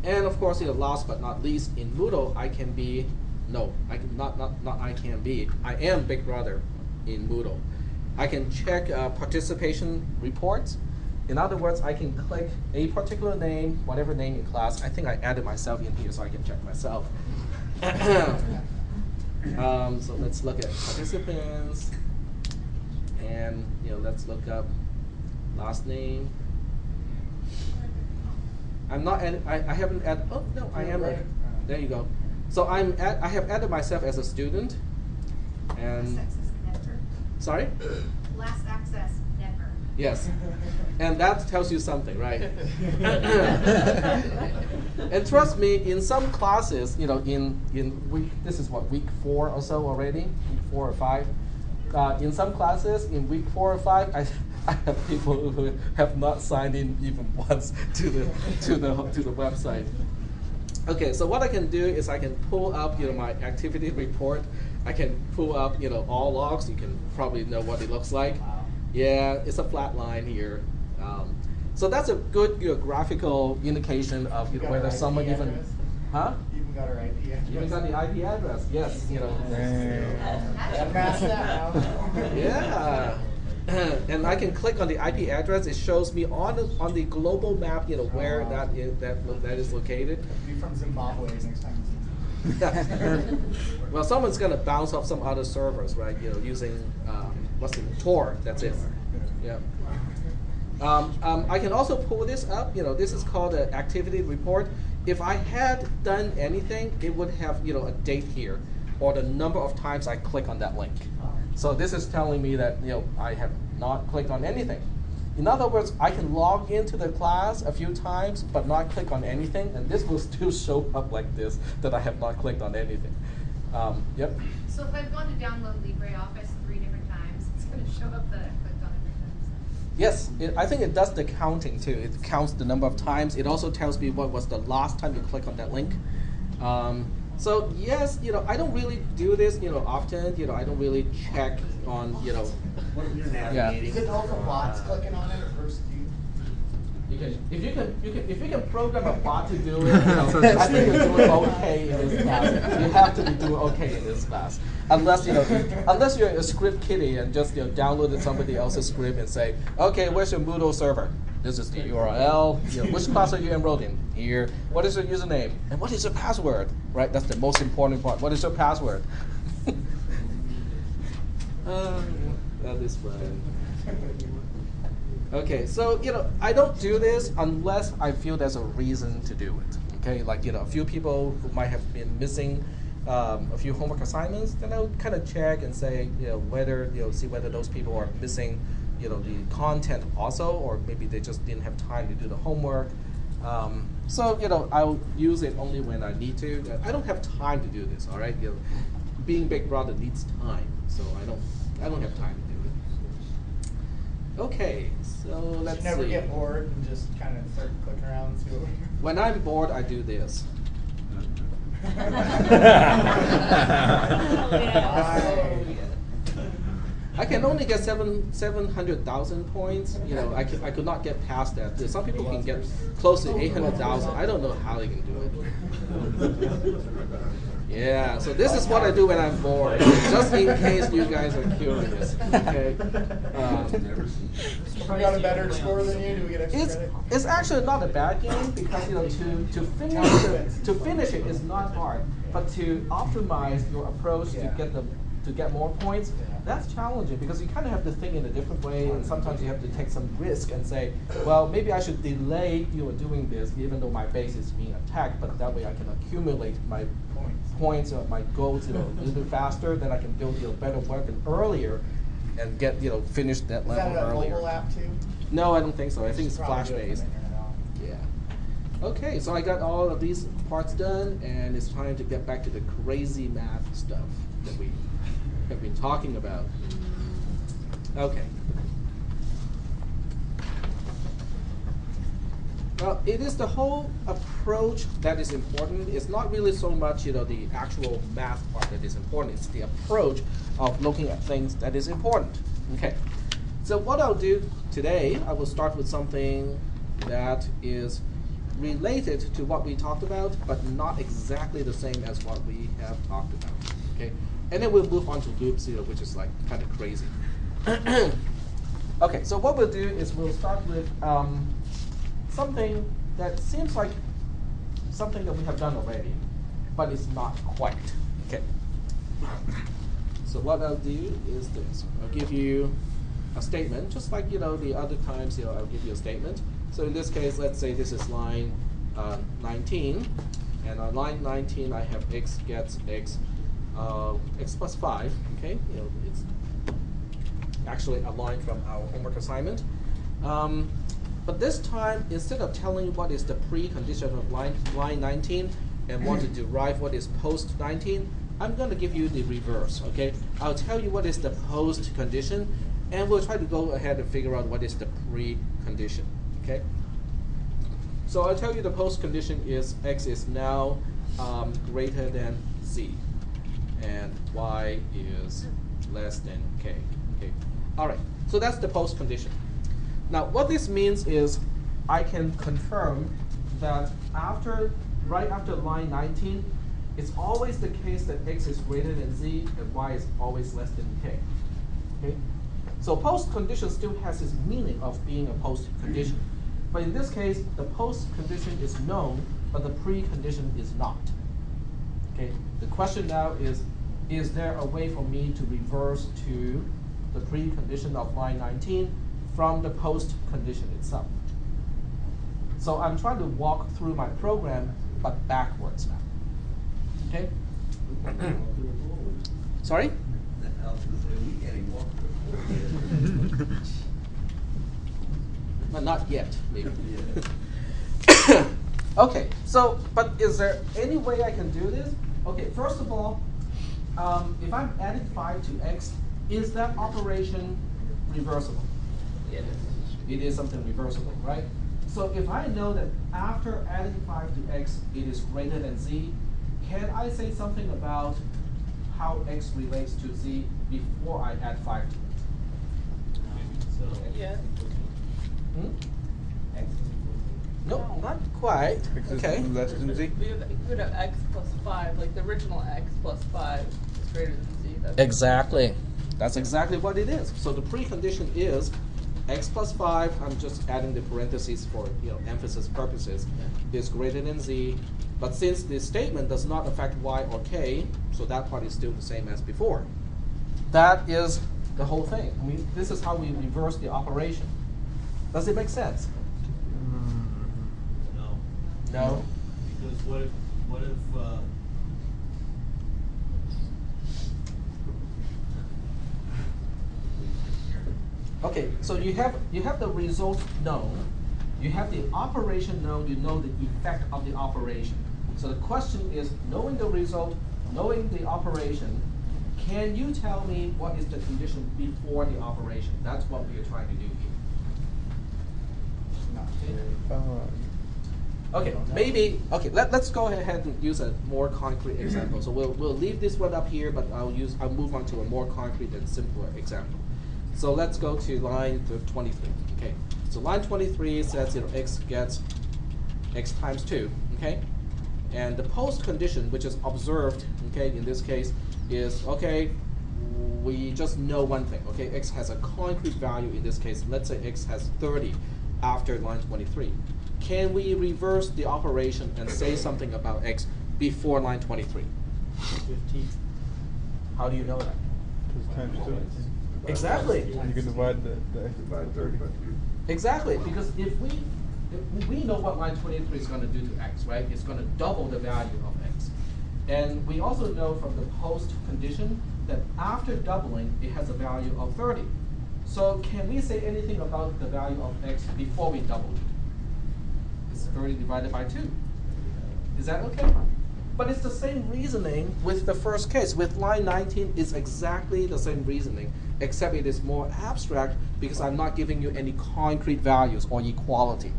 Speaker 1: And of course, last but not least, in Moodle, I am Big Brother in Moodle. I can check participation reports. In other words, I can click a particular name, whatever name in class. I think I added myself in here so I can check myself. So let's look at participants, and let's look up last name. I'm not. I haven't added. Oh no, I am. There you go. So I have added myself as a student, and
Speaker 12: Last access never.
Speaker 1: sorry.
Speaker 12: Last access never.
Speaker 1: Yes, and that tells you something, right? And trust me, in some classes, in week, this is what, week 4 or so already, week 4 or 5. In some classes, in week 4 or 5, I have people who have not signed in even once to the website. Okay, so what I can do is I can pull up, my activity report. I can pull up, all logs. You can probably know what it looks like.
Speaker 2: Wow.
Speaker 1: Yeah, it's a flat line here. So that's a good, graphical indication of
Speaker 2: You got
Speaker 1: whether
Speaker 2: our
Speaker 1: someone
Speaker 2: IP
Speaker 1: even,
Speaker 2: address?
Speaker 1: huh?
Speaker 2: You even got our IP address.
Speaker 1: You even got the IP address? Yes,
Speaker 2: Gotta mask that now.
Speaker 1: Yeah. And I can click on the IP address. It shows me on the global map, where that is located.
Speaker 2: Be from Zimbabwe next time you see.
Speaker 1: Well, someone's gonna bounce off some other servers, right? Using what's it, Tor. That's it. Yeah. I can also pull this up. This is called an activity report. If I had done anything, it would have a date here, or the number of times I click on that link. So this is telling me that I have not clicked on anything. In other words, I can log into the class a few times but not click on anything, and this will still show up like this, that I have not clicked on anything. Yep.
Speaker 12: So if I've gone to download LibreOffice 3 different times, it's going to show up that I clicked on it 3 times.
Speaker 1: Yes, I think it does the counting too. It counts the number of times. It also tells me what was the last time you click on that link. So yes, I don't really do this, often. I don't really check on, yeah.
Speaker 2: Is it all for bots clicking on it versus you?
Speaker 1: If you can program a bot to do it, I think you're doing okay in this class. You have to be doing okay in this class, unless unless you're a script kiddie and just downloaded somebody else's script and say, okay, where's your Moodle server? This is the URL. Which class are you enrolled in? Here. What is your username? And what is your password? Right. That's the most important part. What is your password? That is fun. Okay, so I don't do this unless I feel there's a reason to do it. Okay, like a few people who might have been missing a few homework assignments, then I'll kind of check and say whether see whether those people are missing the content also, or maybe they just didn't have time to do the homework. So I'll use it only when I need to. I don't have time to do this. All right, being Big Brother needs time, so I don't have time to do it. Okay, so let's see.
Speaker 2: You never get bored and just kind of start clicking around and see what
Speaker 1: When I'm bored, I do this. I can only get 700,000 points. I could not get past that. Some people can get close to 800,000. I don't know how they can do it. Yeah, so this is what I do when I'm bored, just in case you guys are curious. Okay.
Speaker 2: If I got a better score than you, do we get extra credit?
Speaker 1: It's actually not a bad game because to finish it is not hard, but to optimize your approach to get more points, that's challenging because you kind of have to think in a different way, and sometimes you have to take some risk and say, well, maybe I should delay doing this even though my base is being attacked, but that way I can accumulate my points or my goals a little bit faster, then I can build better weapon earlier and get finish that level earlier.
Speaker 2: Is that a mobile app too?
Speaker 1: No, I don't think so. I think it's flash based. Yeah. Okay, so I got all of these parts done, and it's time to get back to the crazy math stuff that we have been talking about. Okay. Well, it is the whole approach that is important. It's not really so much the actual math part that is important. It's the approach of looking at things that is important. Okay. So what I'll do today, I will start with something that is related to what we talked about, but not exactly the same as what we have talked about. Okay. And then we'll move on to loops, which is like kind of crazy. Okay, so what we'll do is we'll start with something that seems like something that we have done already, but it's not quite. Okay. So what I'll do is this. I'll give you a statement, just like the other times. I'll give you a statement. So in this case, let's say this is line 19, and on line 19 I have x gets x. X plus 5, okay? It's actually a line from our homework assignment. But this time, instead of telling what is the precondition of line 19 and want to derive what is post 19, I'm going to give you the reverse, okay? I'll tell you what is the post condition, and we'll try to go ahead and figure out what is the precondition, okay? So I'll tell you the post condition is x is now greater than z, and y is less than k. Okay. All right. So that's the post condition. Now, what this means is I can confirm that right after line 19, it's always the case that x is greater than z and y is always less than k. Okay? So post condition still has its meaning of being a post condition. But in this case, the post condition is known, but the precondition is not. Okay? The question now is there a way for me to reverse to the precondition of line 19 from the post condition itself? So I'm trying to walk through my program, but backwards now. Okay? Sorry? But not yet, maybe. Okay, so, but is there any way I can do this? Okay, first of all, if I'm adding 5 to x, is that operation reversible?
Speaker 3: Yes.
Speaker 1: It is something reversible, right? So if I know that after adding 5 to x, it is greater than z, can I say something about how x relates to z before I add 5 to it?
Speaker 3: Yeah.
Speaker 1: Hmm? No, not quite.
Speaker 6: X is
Speaker 1: Okay.
Speaker 6: less than z?
Speaker 3: We would have x plus 5, like the original x plus 5 is greater than z. That's
Speaker 1: Exactly. That's exactly what it is. So the precondition is x plus 5, I'm just adding the parentheses for emphasis purposes, is greater than z. But since this statement does not affect y or k, so that part is still the same as before. That is the whole thing. I mean, this is how we reverse the operation. Does it make sense?
Speaker 11: No.
Speaker 1: No?
Speaker 11: Because what if,
Speaker 1: Okay, so you have the result known, you have the operation known, you know the effect of the operation. So the question is, knowing the result, knowing the operation, can you tell me what is the condition before the operation? That's what we are trying to do here. Okay, maybe, okay, let's go ahead and use a more concrete example. So we'll leave this one up here, but I'll move on to a more concrete and simpler example. So let's go to line 23. Okay, so line 23 says x gets x times 2. Okay, and the post condition, which is observed, okay, in this case, is okay. We just know one thing. Okay, x has a concrete value. In this case, let's say x has 30 after line 23. Can we reverse the operation and say something about x before line 23?
Speaker 5: 15.
Speaker 1: How do you know that?
Speaker 6: Because times 2.
Speaker 1: Exactly.
Speaker 6: You can divide the x by 30.
Speaker 1: Exactly, because if we know what line 23 is going to do to x, right? It's going to double the value of x. And we also know from the post condition that after doubling, it has a value of 30. So can we say anything about the value of x before we double it? It's 30 divided by 2. Is that okay? But it's the same reasoning with the first case. With line 19, it's exactly the same reasoning, except it is more abstract because I'm not giving you any concrete values or equality.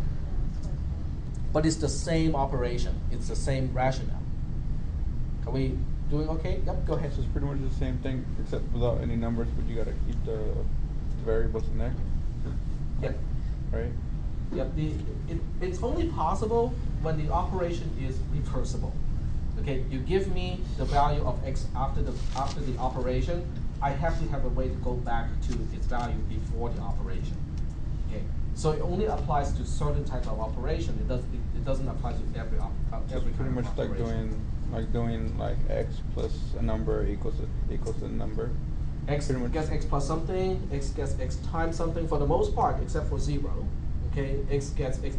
Speaker 1: But it's the same operation. It's the same rationale. Are we doing okay? Yep, go ahead.
Speaker 6: So it's pretty much the same thing, except without any numbers, but you gotta keep the variables in there.
Speaker 1: Yep.
Speaker 6: Right?
Speaker 1: Yep. It's only possible when the operation is recursible. Okay, you give me the value of x after the operation. I have to have a way to go back to its value before the operation. Okay, so it only applies to certain types of operation. It doesn't apply to every
Speaker 6: So it's pretty much like doing like x plus a number equals a number.
Speaker 1: X gets x plus something. X gets x times something for the most part, except for 0. Okay, x gets x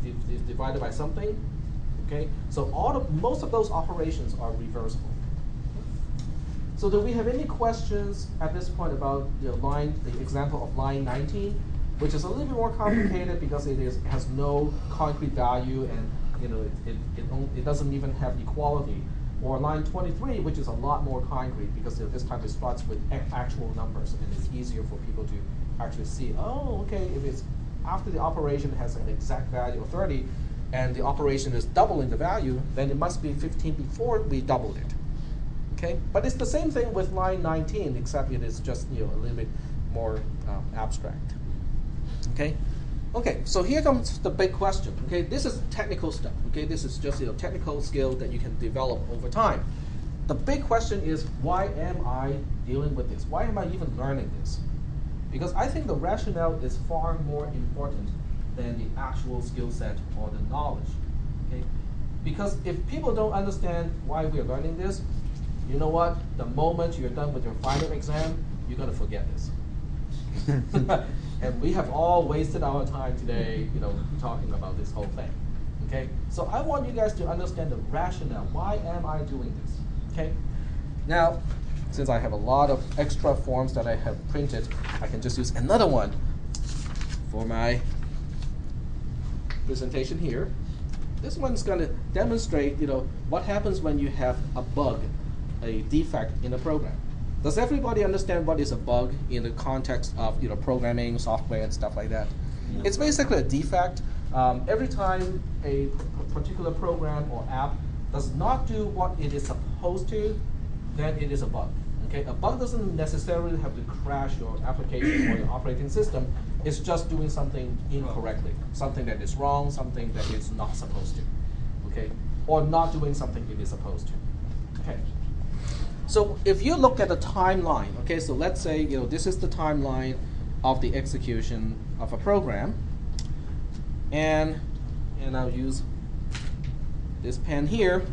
Speaker 1: divided by something. Okay, so most of those operations are reversible. So do we have any questions at this point about the example of line 19, which is a little bit more complicated because it has no concrete value and it doesn't even have equality, or line 23, which is a lot more concrete because this time it starts with actual numbers and it's easier for people to actually see. Oh, okay, if it's after the operation has an exact value of 30. and the operation is doubling the value, then it must be 15 before we doubled it. Okay, but it's the same thing with line 19, except it is just a little bit more abstract. Okay, okay. So here comes the big question. Okay, this is technical stuff. Okay, this is just technical skill that you can develop over time. The big question is, why am I dealing with this? Why am I even learning this? Because I think the rationale is far more important than the actual skill set or the knowledge. Okay, because if people don't understand why we're learning this, you know what? The moment you're done with your final exam, you're going to forget this. And we have all wasted our time today, talking about this whole thing. Okay? So I want you guys to understand the rationale. Why am I doing this? Okay? Now, since I have a lot of extra forms that I have printed, I can just use another one for my presentation here. This one's going to demonstrate, what happens when you have a bug, a defect in a program. Does everybody understand what is a bug in the context of programming, software, and stuff like that? Yeah. It's basically a defect. Every time a particular program or app does not do what it is supposed to, then it is a bug. Okay? A bug doesn't necessarily have to crash your application or your operating system. It's just doing something incorrectly, something that is wrong, something that it's not supposed to. Okay? Or not doing something it is supposed to. Okay. So if you look at the timeline, okay, so let's say this is the timeline of the execution of a program, and I'll use this pen here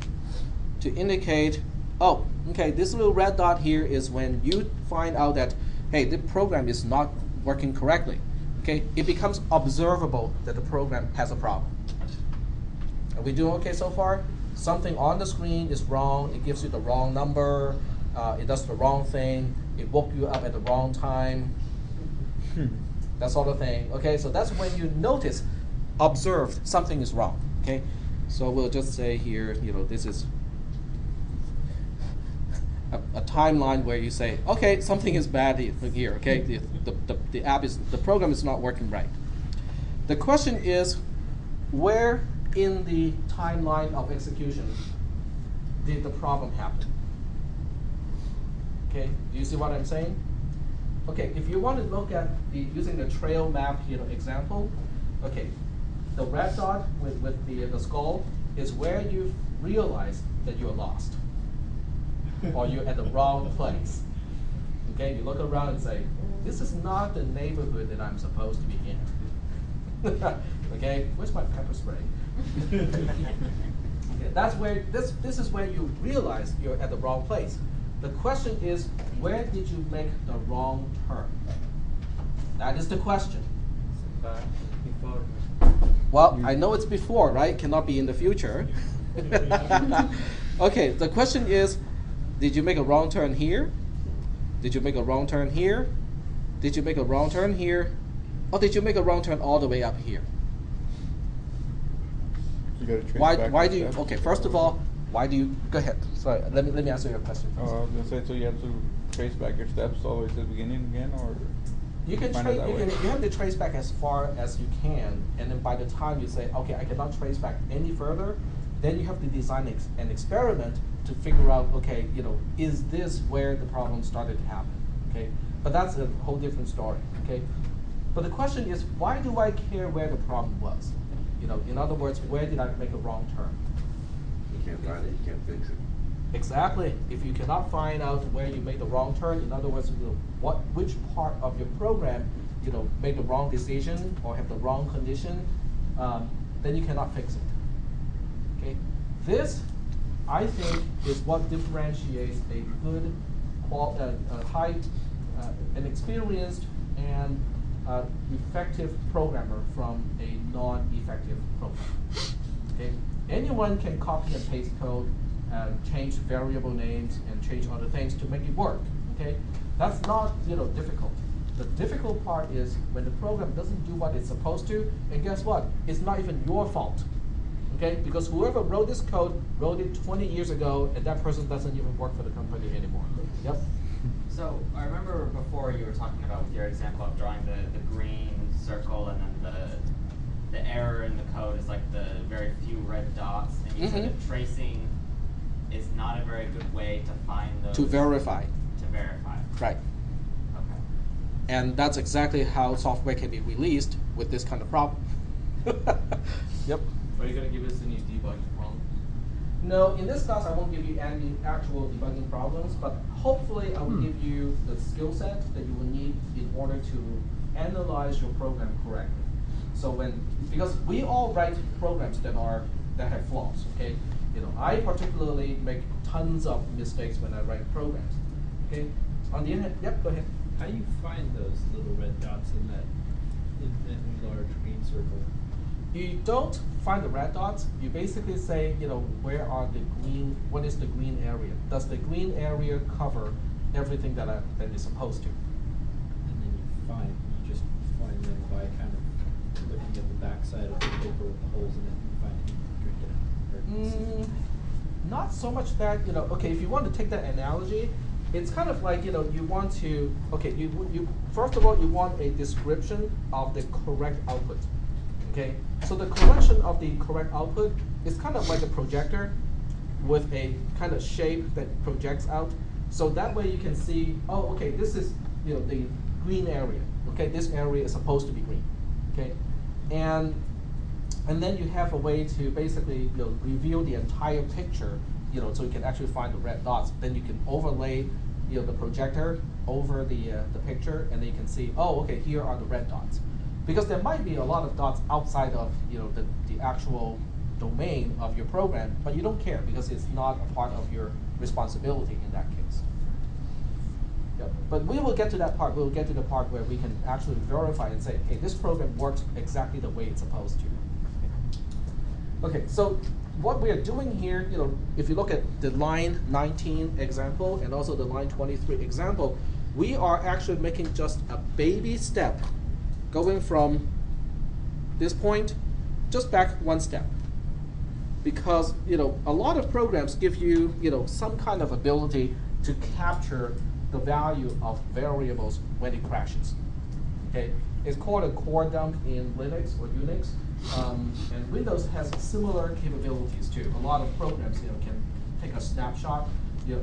Speaker 1: to indicate, oh, okay, this little red dot here is when you find out that, hey, the program is not working correctly. Okay, it becomes observable that the program has a problem. Are we doing okay so far? Something on the screen is wrong, it gives you the wrong number, it does the wrong thing, it woke you up at the wrong time, that sort of thing. Okay, so that's when you notice, observed, something is wrong. Okay, so we'll just say here, this is a timeline where you say, okay, something is bad here. Okay, the program is not working right. The question is, where in the timeline of execution did the problem happen? Okay, do you see what I'm saying? Okay, if you want to look at using the trail map example, okay, the red dot with the skull is where you realize that you're lost or you're at the wrong place. Okay, you look around and say, this is not the neighborhood that I'm supposed to be in. Okay, where's my pepper spray? Okay, that's where this is where you realize you're at the wrong place. The question is, where did you make the wrong turn? That is the question. Well, I know it's before, right? Cannot be in the future. Okay, the question is, did you make a wrong turn here? Did you make a wrong turn here? Did you make a wrong turn here? Or did you make a wrong turn all the way up here?
Speaker 6: You gotta trace
Speaker 1: Why
Speaker 6: back
Speaker 1: do you,
Speaker 6: steps.
Speaker 1: okay, first of all, why do you, go ahead. Sorry, let me answer your question first.
Speaker 6: I was gonna say, so you have to trace back your steps all the way to the beginning again, or?
Speaker 1: You can
Speaker 6: find it that way?
Speaker 1: you have to trace back as far as you can, and then by the time you say, okay, I cannot trace back any further, then you have to design an experiment to figure out, okay, is this where the problem started to happen? Okay, but that's a whole different story. Okay, but the question is, why do I care where the problem was? In other words, where did I make a wrong turn?
Speaker 8: You can't find it, you can't fix it.
Speaker 1: Exactly. If you cannot find out where you made the wrong turn, in other words, which part of your program, made the wrong decision or have the wrong condition, then you cannot fix it. Okay. This, I think, is what differentiates a good, an experienced and effective programmer from a non-effective programmer. Okay. Anyone can copy and paste code, change variable names, and change other things to make it work. Okay, that's not difficult. The difficult part is when the program doesn't do what it's supposed to, and guess what? It's not even your fault. Okay, because whoever wrote this code wrote it 20 years ago, and that person doesn't even work for the company anymore. Yep.
Speaker 13: So I remember before you were talking about with your example of drawing the green circle and then the error in the code is like the very few red dots, and you said that tracing is not a very good way to find those.
Speaker 1: To verify.
Speaker 13: To verify.
Speaker 1: Right.
Speaker 13: Okay.
Speaker 1: And that's exactly how software can be released with this kind of problem. Yep.
Speaker 7: Are you gonna give us any debugging problems?
Speaker 1: No, in this class I won't give you any actual debugging problems, but hopefully I will give you the skill set that you will need in order to analyze your program correctly. So because we all write programs that have flaws, okay? I particularly make tons of mistakes when I write programs. Okay? On the internet, yep, go ahead.
Speaker 5: How do you find those little red dots in that large green circle?
Speaker 1: You don't find the red dots. You basically say, where are the green? What is the green area? Does the green area cover everything that it's supposed to?
Speaker 5: And then you just find them by kind of looking at the backside of the paper with the holes in it and finding drink it out.
Speaker 1: Not so much that, okay, if you want to take that analogy, it's kind of like, you want to, okay, you first of all, you want a description of the correct output. Okay, so the correction of the correct output is kind of like a projector with a kind of shape that projects out. So that way you can see, oh, okay, this is the green area. Okay, this area is supposed to be green. Okay, and then you have a way to basically reveal the entire picture. So you can actually find the red dots. Then you can overlay the projector over the picture, and then you can see, oh, okay, here are the red dots. Because there might be a lot of dots outside of the actual domain of your program, but you don't care because it's not a part of your responsibility in that case. Yep. But we will get to that part. We'll get to the part where we can actually verify and say, hey, this program works exactly the way it's supposed to. Okay, so what we are doing here, if you look at the line 19 example and also the line 23 example, we are actually making just a baby step going from this point just back one step. Because a lot of programs give you some kind of ability to capture the value of variables when it crashes. Okay, it's called a core dump in Linux or Unix, and Windows has similar capabilities too. A lot of programs can take a snapshot.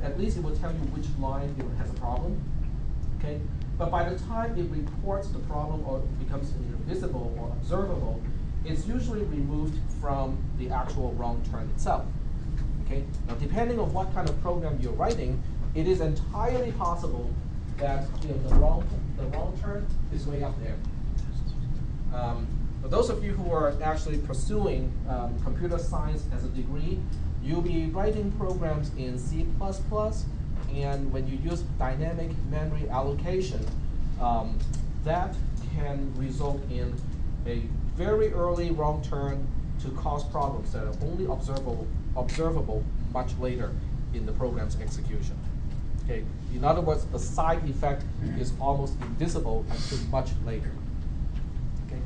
Speaker 1: At least it will tell you which line has a problem. Okay. But by the time it reports the problem or becomes visible or observable, it's usually removed from the actual wrong turn itself. Okay? Now, depending on what kind of program you're writing, it is entirely possible that the wrong turn is way up there. For those of you who are actually pursuing computer science as a degree, you'll be writing programs in C++. And when you use dynamic memory allocation, that can result in a very early wrong turn to cause problems that are only observable much later in the program's execution. Okay. In other words, the side effect is almost invisible until much later. Okay.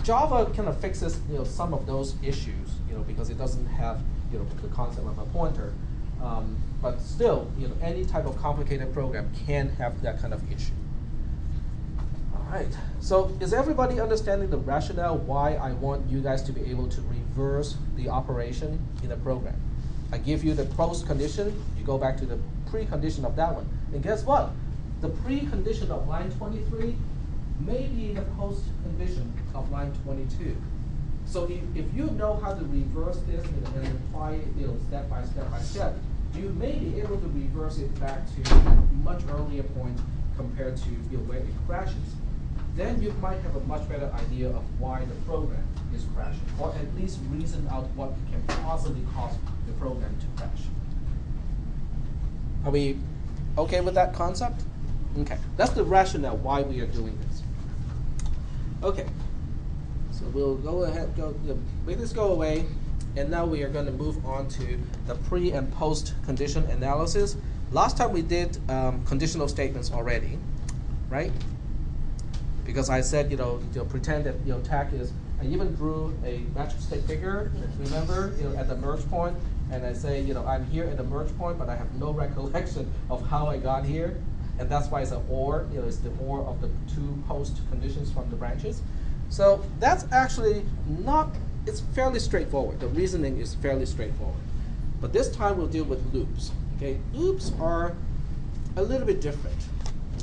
Speaker 1: Java kind of fixes some of those issues because it doesn't have the concept of a pointer. But still, any type of complicated program can have that kind of issue. All right. So is everybody understanding the rationale why I want you guys to be able to reverse the operation in a program? I give you the post condition, you go back to the precondition of that one. And guess what? The precondition of line 23 may be the post condition of line 22. So if you know how to reverse this and apply it step by step by step, you may be able to reverse it back to a much earlier point compared to where it crashes. Then you might have a much better idea of why the program is crashing, or at least reason out what can possibly cause the program to crash. Are we okay with that concept? Okay, that's the rationale why we are doing this. Okay, so we'll go ahead, make this go away. And now we are going to move on to the pre and post condition analysis. Last time we did conditional statements already, right? Because I said, pretend that tag is. I even drew a match state figure. Remember, at the merge point, and I say, I'm here at the merge point, but I have no recollection of how I got here, and that's why it's an OR. It's the OR of the two post conditions from the branches. So that's actually not, it's fairly straightforward. The reasoning is fairly straightforward. But this time we'll deal with loops. Okay, loops are a little bit different.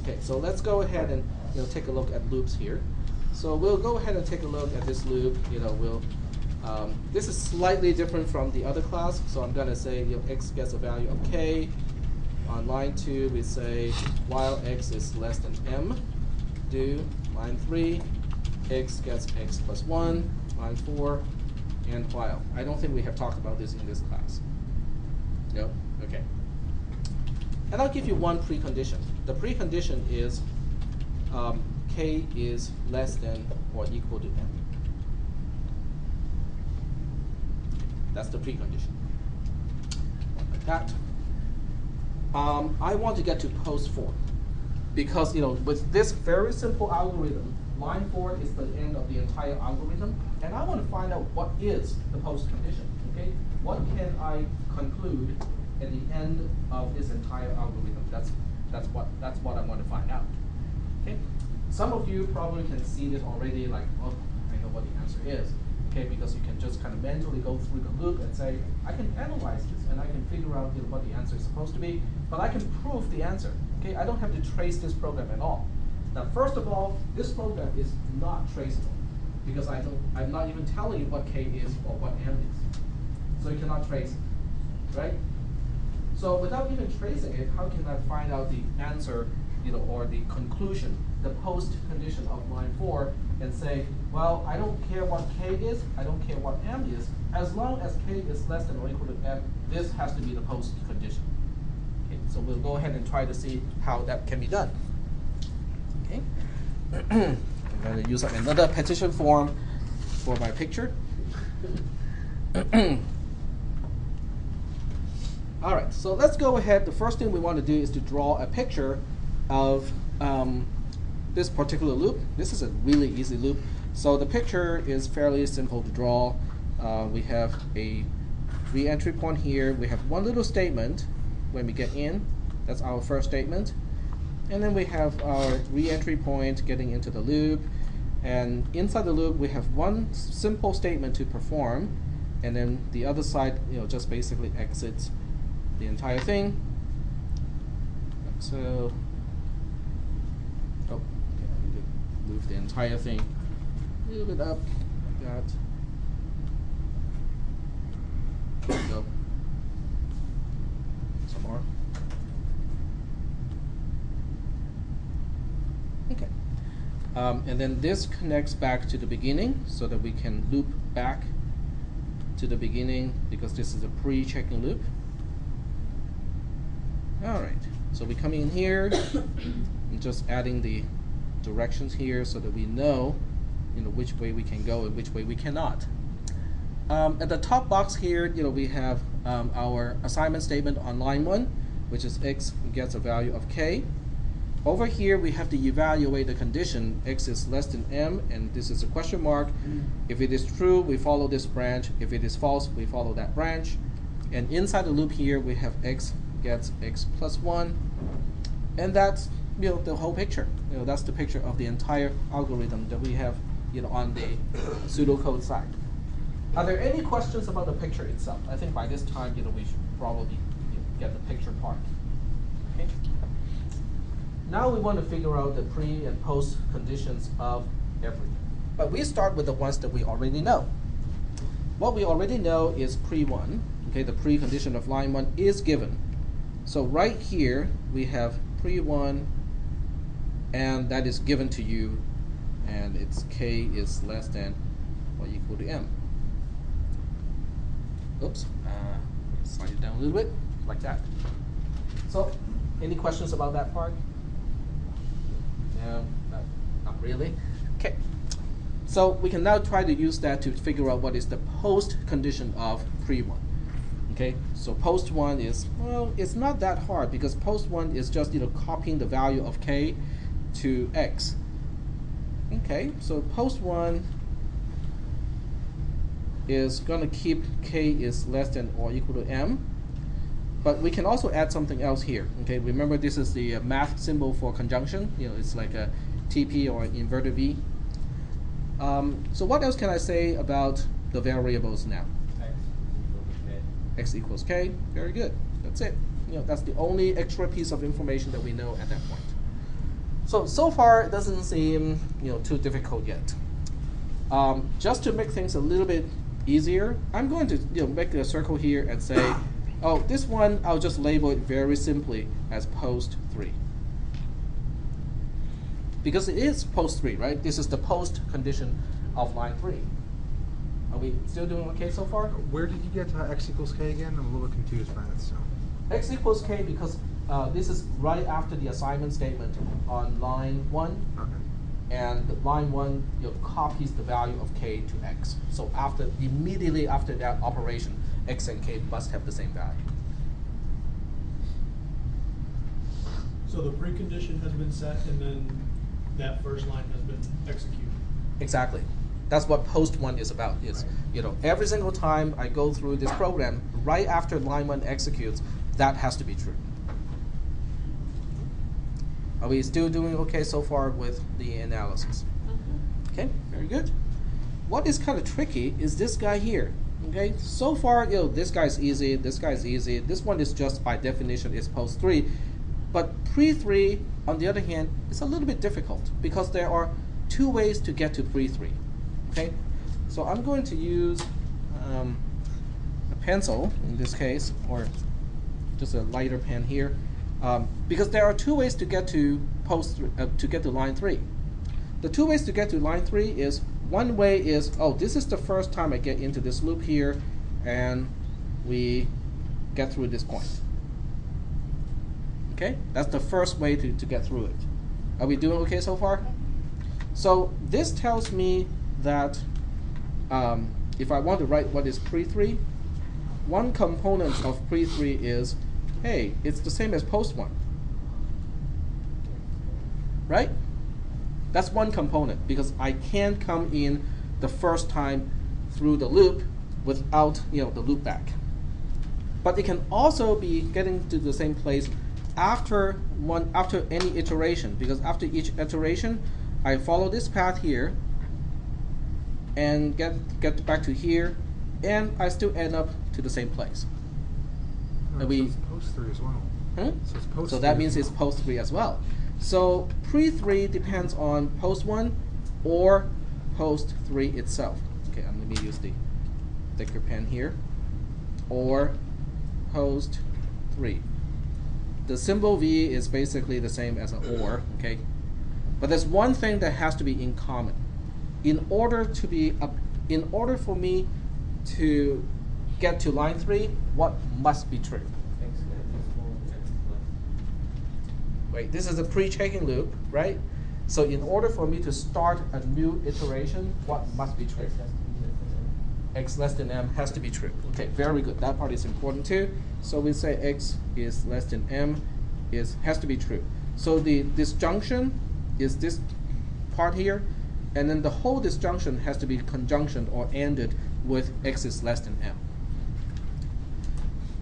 Speaker 1: Okay, so let's go ahead and take a look at loops here. So we'll go ahead and take a look at this loop. This is slightly different from the other class. So I'm going to say x gets a value of k. On line 2, we say while x is less than m. Do line 3, x gets x plus 1. Line 4, and while. I don't think we have talked about this in this class. No? Okay. And I'll give you one precondition. The precondition is k is less than or equal to m. That's the precondition. Like that. I want to get to post 4 because with this very simple algorithm, line 4 is the end of the entire algorithm, and I want to find out what is the post condition. Okay, what can I conclude at the end of this entire algorithm? That's what I want to find out. Okay, some of you probably can see this already, like, oh, I know what the answer is. Okay, because you can just kind of mentally go through the loop and say, I can analyze this and I can figure out what the answer is supposed to be, but I can prove the answer. Okay, I don't have to trace this program at all. Now, first of all, this program is not traceable because I'm not even telling you what k is or what m is. So you cannot trace it, right? So without even tracing it, how can I find out the answer, or the conclusion, the post condition of line 4, and say, well, I don't care what k is, I don't care what m is, as long as k is less than or equal to m, this has to be the post condition. Okay, so we'll go ahead and try to see how that can be done. Okay, I'm going to use another petition form for my picture. All right, so let's go ahead. The first thing we want to do is to draw a picture of this particular loop. This is a really easy loop. So the picture is fairly simple to draw. We have a re-entry point here. We have one little statement when we get in. That's our first statement. And then we have our re-entry point getting into the loop. And inside the loop, we have one simple statement to perform. And then the other side, just basically exits the entire thing. So, okay, I need to move the entire thing a little bit up. Like that. There we go. Some more. Okay. And then this connects back to the beginning so that we can loop back to the beginning because this is a pre-checking loop. All right, so we come in here and just adding the directions here so that we know, which way we can go and which way we cannot. At the top box here, we have our assignment statement on line 1, which is x gets a value of k. Over here, we have to evaluate the condition x is less than m, and this is a question mark. If it is true, we follow this branch. If it is false, we follow that branch. And inside the loop here, we have x gets x plus 1, and that's the whole picture. That's the picture of the entire algorithm that we have on the pseudocode side. Are there any questions about the picture itself? I think by this time we should probably get the picture part. Okay. Now we want to figure out the pre and post conditions of everything, but we start with the ones that we already know. What we already know is pre1. Okay, the precondition of line 1 is given. So right here, we have pre1, and that is given to you, and its k is less than or equal to m. Oops, slide it down a little bit, like that. So, any questions about that part? No, not really. Okay, so we can now try to use that to figure out what is the post condition of pre1. Okay, so post 1 is, well, it's not that hard because post 1 is just copying the value of k to x. Okay, so post 1 is going to keep k is less than or equal to m, but we can also add something else here. Okay, remember this is the math symbol for conjunction. It's like a TP or inverted V. So what else can I say about the variables now? X equals k. Very good. That's it. That's the only extra piece of information that we know at that point. So far it doesn't seem too difficult yet. Just to make things a little bit easier, I'm going to make a circle here and say, oh, this one I'll just label it very simply as post 3. Because it is post 3, right? This is the post condition of line 3. Are we still doing okay so far?
Speaker 4: Where did you get x equals k again? I'm a little bit confused by that. So
Speaker 1: X equals k because this is right after the assignment statement on line 1.
Speaker 4: okay.
Speaker 1: And line 1 copies the value of k to x. So immediately after that operation, x and k must have the same value.
Speaker 10: So the precondition has been set, and then that first line has been executed.
Speaker 1: Exactly. That's what post 1 is about. Is every single time I go through this program, right after line 1 executes, that has to be true. Are we still doing okay so far with the analysis? Okay, very good. What is kind of tricky is this guy here. Okay, so far this guy's easy, this guy's easy. This one is just by definition is post 3, but pre 3 on the other hand is a little bit difficult because there are 2 ways to get to pre 3. Okay, so I'm going to use a pencil in this case, or just a lighter pen here. Because there are 2 ways to get to line 3. The 2 ways to get to line 3 is, one way is, oh, this is the first time I get into this loop here, and we get through this point. Okay, that's the first way to get through it. Are we doing okay so far? So this tells me that if I want to write what is pre-3, one component of pre-3 is, hey, it's the same as post 1. Right? That's one component, because I can't come in the first time through the loop without the loop back. But it can also be getting to the same place after any iteration, because after each iteration, I follow this path here and get back to here, and I still end up to the same place.
Speaker 4: No, so it's post 3 as well. So it's post
Speaker 1: So that
Speaker 4: 3
Speaker 1: means
Speaker 4: as
Speaker 1: it's
Speaker 4: well.
Speaker 1: post 3 as well. So pre-3 depends on post 1 or post 3 itself. Okay, let me use the thicker pen here. Or post 3. The symbol V is basically the same as an or, okay? But there's one thing that has to be in common. In order for me to get to line 3, what must be true? Wait, this is a pre-checking loop, right? So in order for me to start a new iteration, what must be true? X less than m has to be true. Okay, very good. That part is important too. So we say x is less than m has to be true. So the disjunction is this part here, and then the whole disjunction has to be conjunctioned or ended with x is less than m.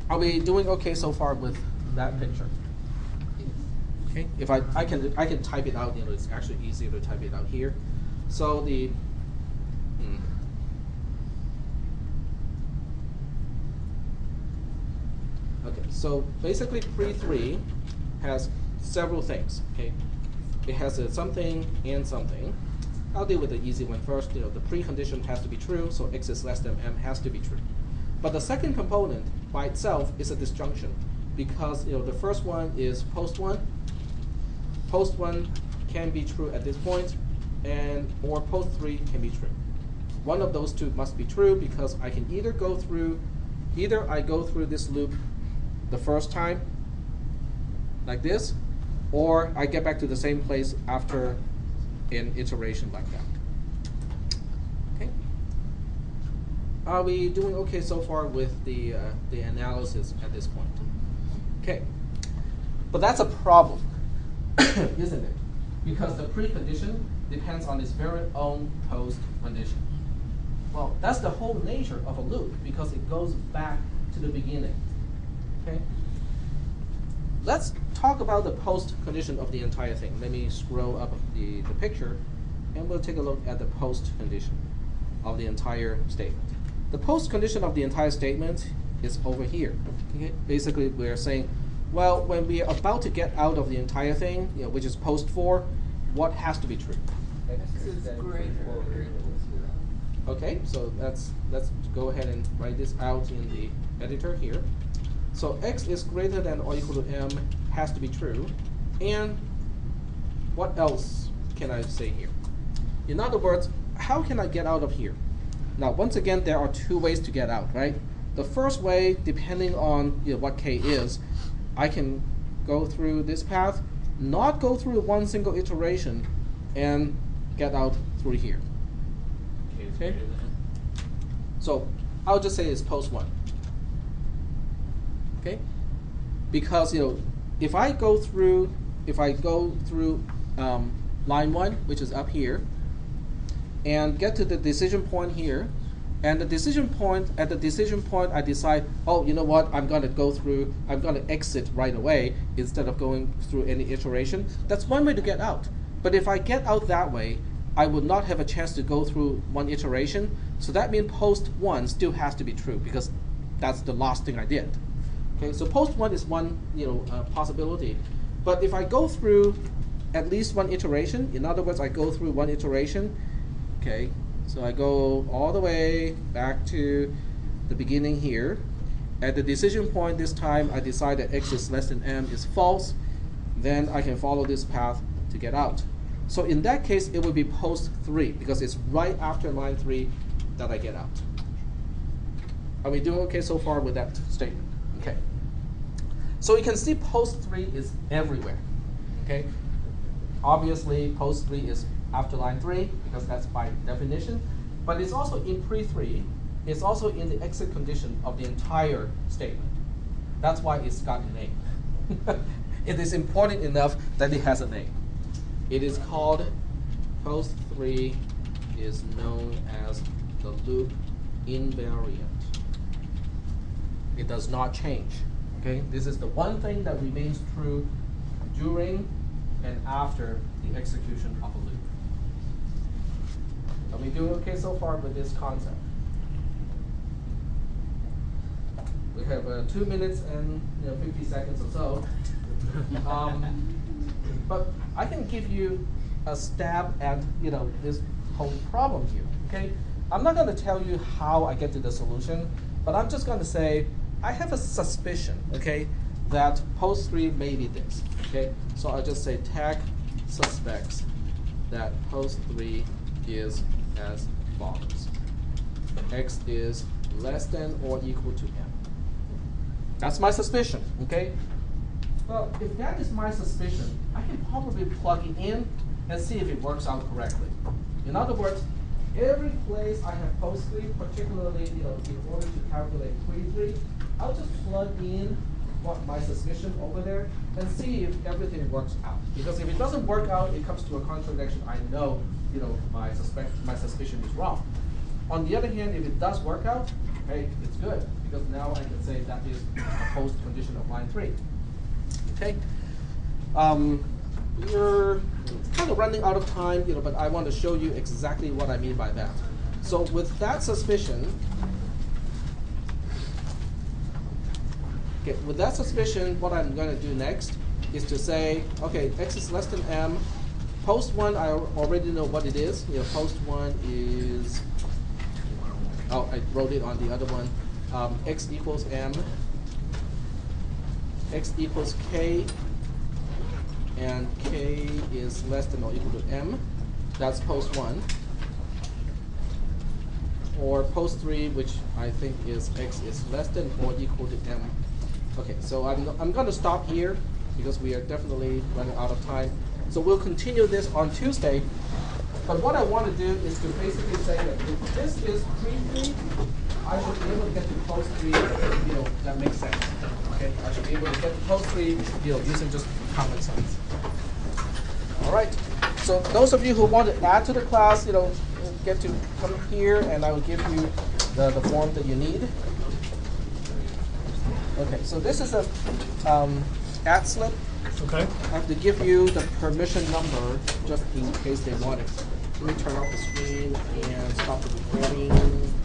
Speaker 1: Are we doing okay so far with that picture? Okay, if I can type it out, it's actually easier to type it out here. So the okay, so basically pre-3 has several things. Okay, it has a something and something. I'll deal with the easy one first. The precondition has to be true, so x is less than m has to be true. But the second component by itself is a disjunction, because the first one is post 1. Post 1 can be true at this point, or post 3 can be true. One of those 2 must be true, because I can either go through this loop the first time, like this, or I get back to the same place after an iteration like that. Okay. Are we doing okay so far with the analysis at this point? Okay. But that's a problem, isn't it? Because the precondition depends on its very own post condition. Well, that's the whole nature of a loop, because it goes back to the beginning. Okay. Let's talk about the post condition of the entire thing. Let me scroll up the picture. and we'll take a look at the post condition of the entire statement. The post condition of the entire statement is over here. Okay? Basically, we're saying, well, when we are about to get out of the entire thing, which is post 4, what has to be true?
Speaker 3: X is greater or equal to.
Speaker 1: Okay, so let's go ahead and write this out in the editor here. So x is greater than or equal to m has to be true. And what else can I say here? In other words, how can I get out of here? Now, once again, there are 2 ways to get out, right? The first way, depending on what k is, I can go through this path, not go through one single iteration, and get out through here. Okay? So I'll just say it's post 1. Okay? Because if I go through line 1, which is up here, and get to the decision point here, and at the decision point I decide, oh, you know what, I'm going to exit right away instead of going through any iteration. That's one way to get out. But if I get out that way, I would not have a chance to go through one iteration. So that means post 1 still has to be true because that's the last thing I did. Okay, so post 1 is one possibility. But if I go through at least one iteration, in other words, I go through one iteration, okay, so I go all the way back to the beginning here. At the decision point this time, I decide that x is less than m is false. Then I can follow this path to get out. So in that case, it would be post 3 because it's right after line 3 that I get out. Are we doing okay so far with that statement? Okay. So you can see post 3 is everywhere. Okay. Obviously, post 3 is after line 3 because that's by definition. But it's also in pre 3. It's also in the exit condition of the entire statement. That's why it's got a name. It is important enough that it has a name. It is called post 3 is known as the loop invariant. It does not change. Okay, this is the one thing that remains true during and after the execution of a loop. Are we doing okay so far with this concept? We have 2 minutes and 50 seconds or so. But I can give you a stab at this whole problem here. Okay, I'm not going to tell you how I get to the solution, but I'm just going to say I have a suspicion. Okay, that post 3 may be this. Okay, so I'll just say tag suspects that post 3 is as follows: x is less than or equal to m. That's my suspicion. Okay. Well, if that is my suspicion, I can probably plug it in and see if it works out correctly. In other words, every place I have post 3, particularly in order to calculate pre-3, I'll just plug in what my suspicion over there and see if everything works out. Because if it doesn't work out, it comes to a contradiction. I know, my suspicion is wrong. On the other hand, if it does work out, hey, it's good because now I can say that is a post condition of line 3. Okay, we're kind of running out of time, but I want to show you exactly what I mean by that. So with that suspicion, what I'm going to do next is to say, okay, x is less than m. Post 1, I already know what it is. Post 1 is, oh, I wrote it on the other one. X equals m. X equals k, and k is less than or equal to m. That's post 1. Or post 3, which I think is x is less than or equal to m. Okay, so I'm going to stop here because we are definitely running out of time. So we'll continue this on Tuesday. But what I want to do is to basically say that if this is pre-3, I should be able to get to post 3, that makes sense. Okay, I should be able to get to post 3, using just common sense. All right. So those of you who want to add to the class, get to come here, and I will give you the form that you need. Okay. So this is a add slip.
Speaker 10: Okay.
Speaker 1: I have to give you the permission number just in case they want it. Let me turn off the screen and stop the recording.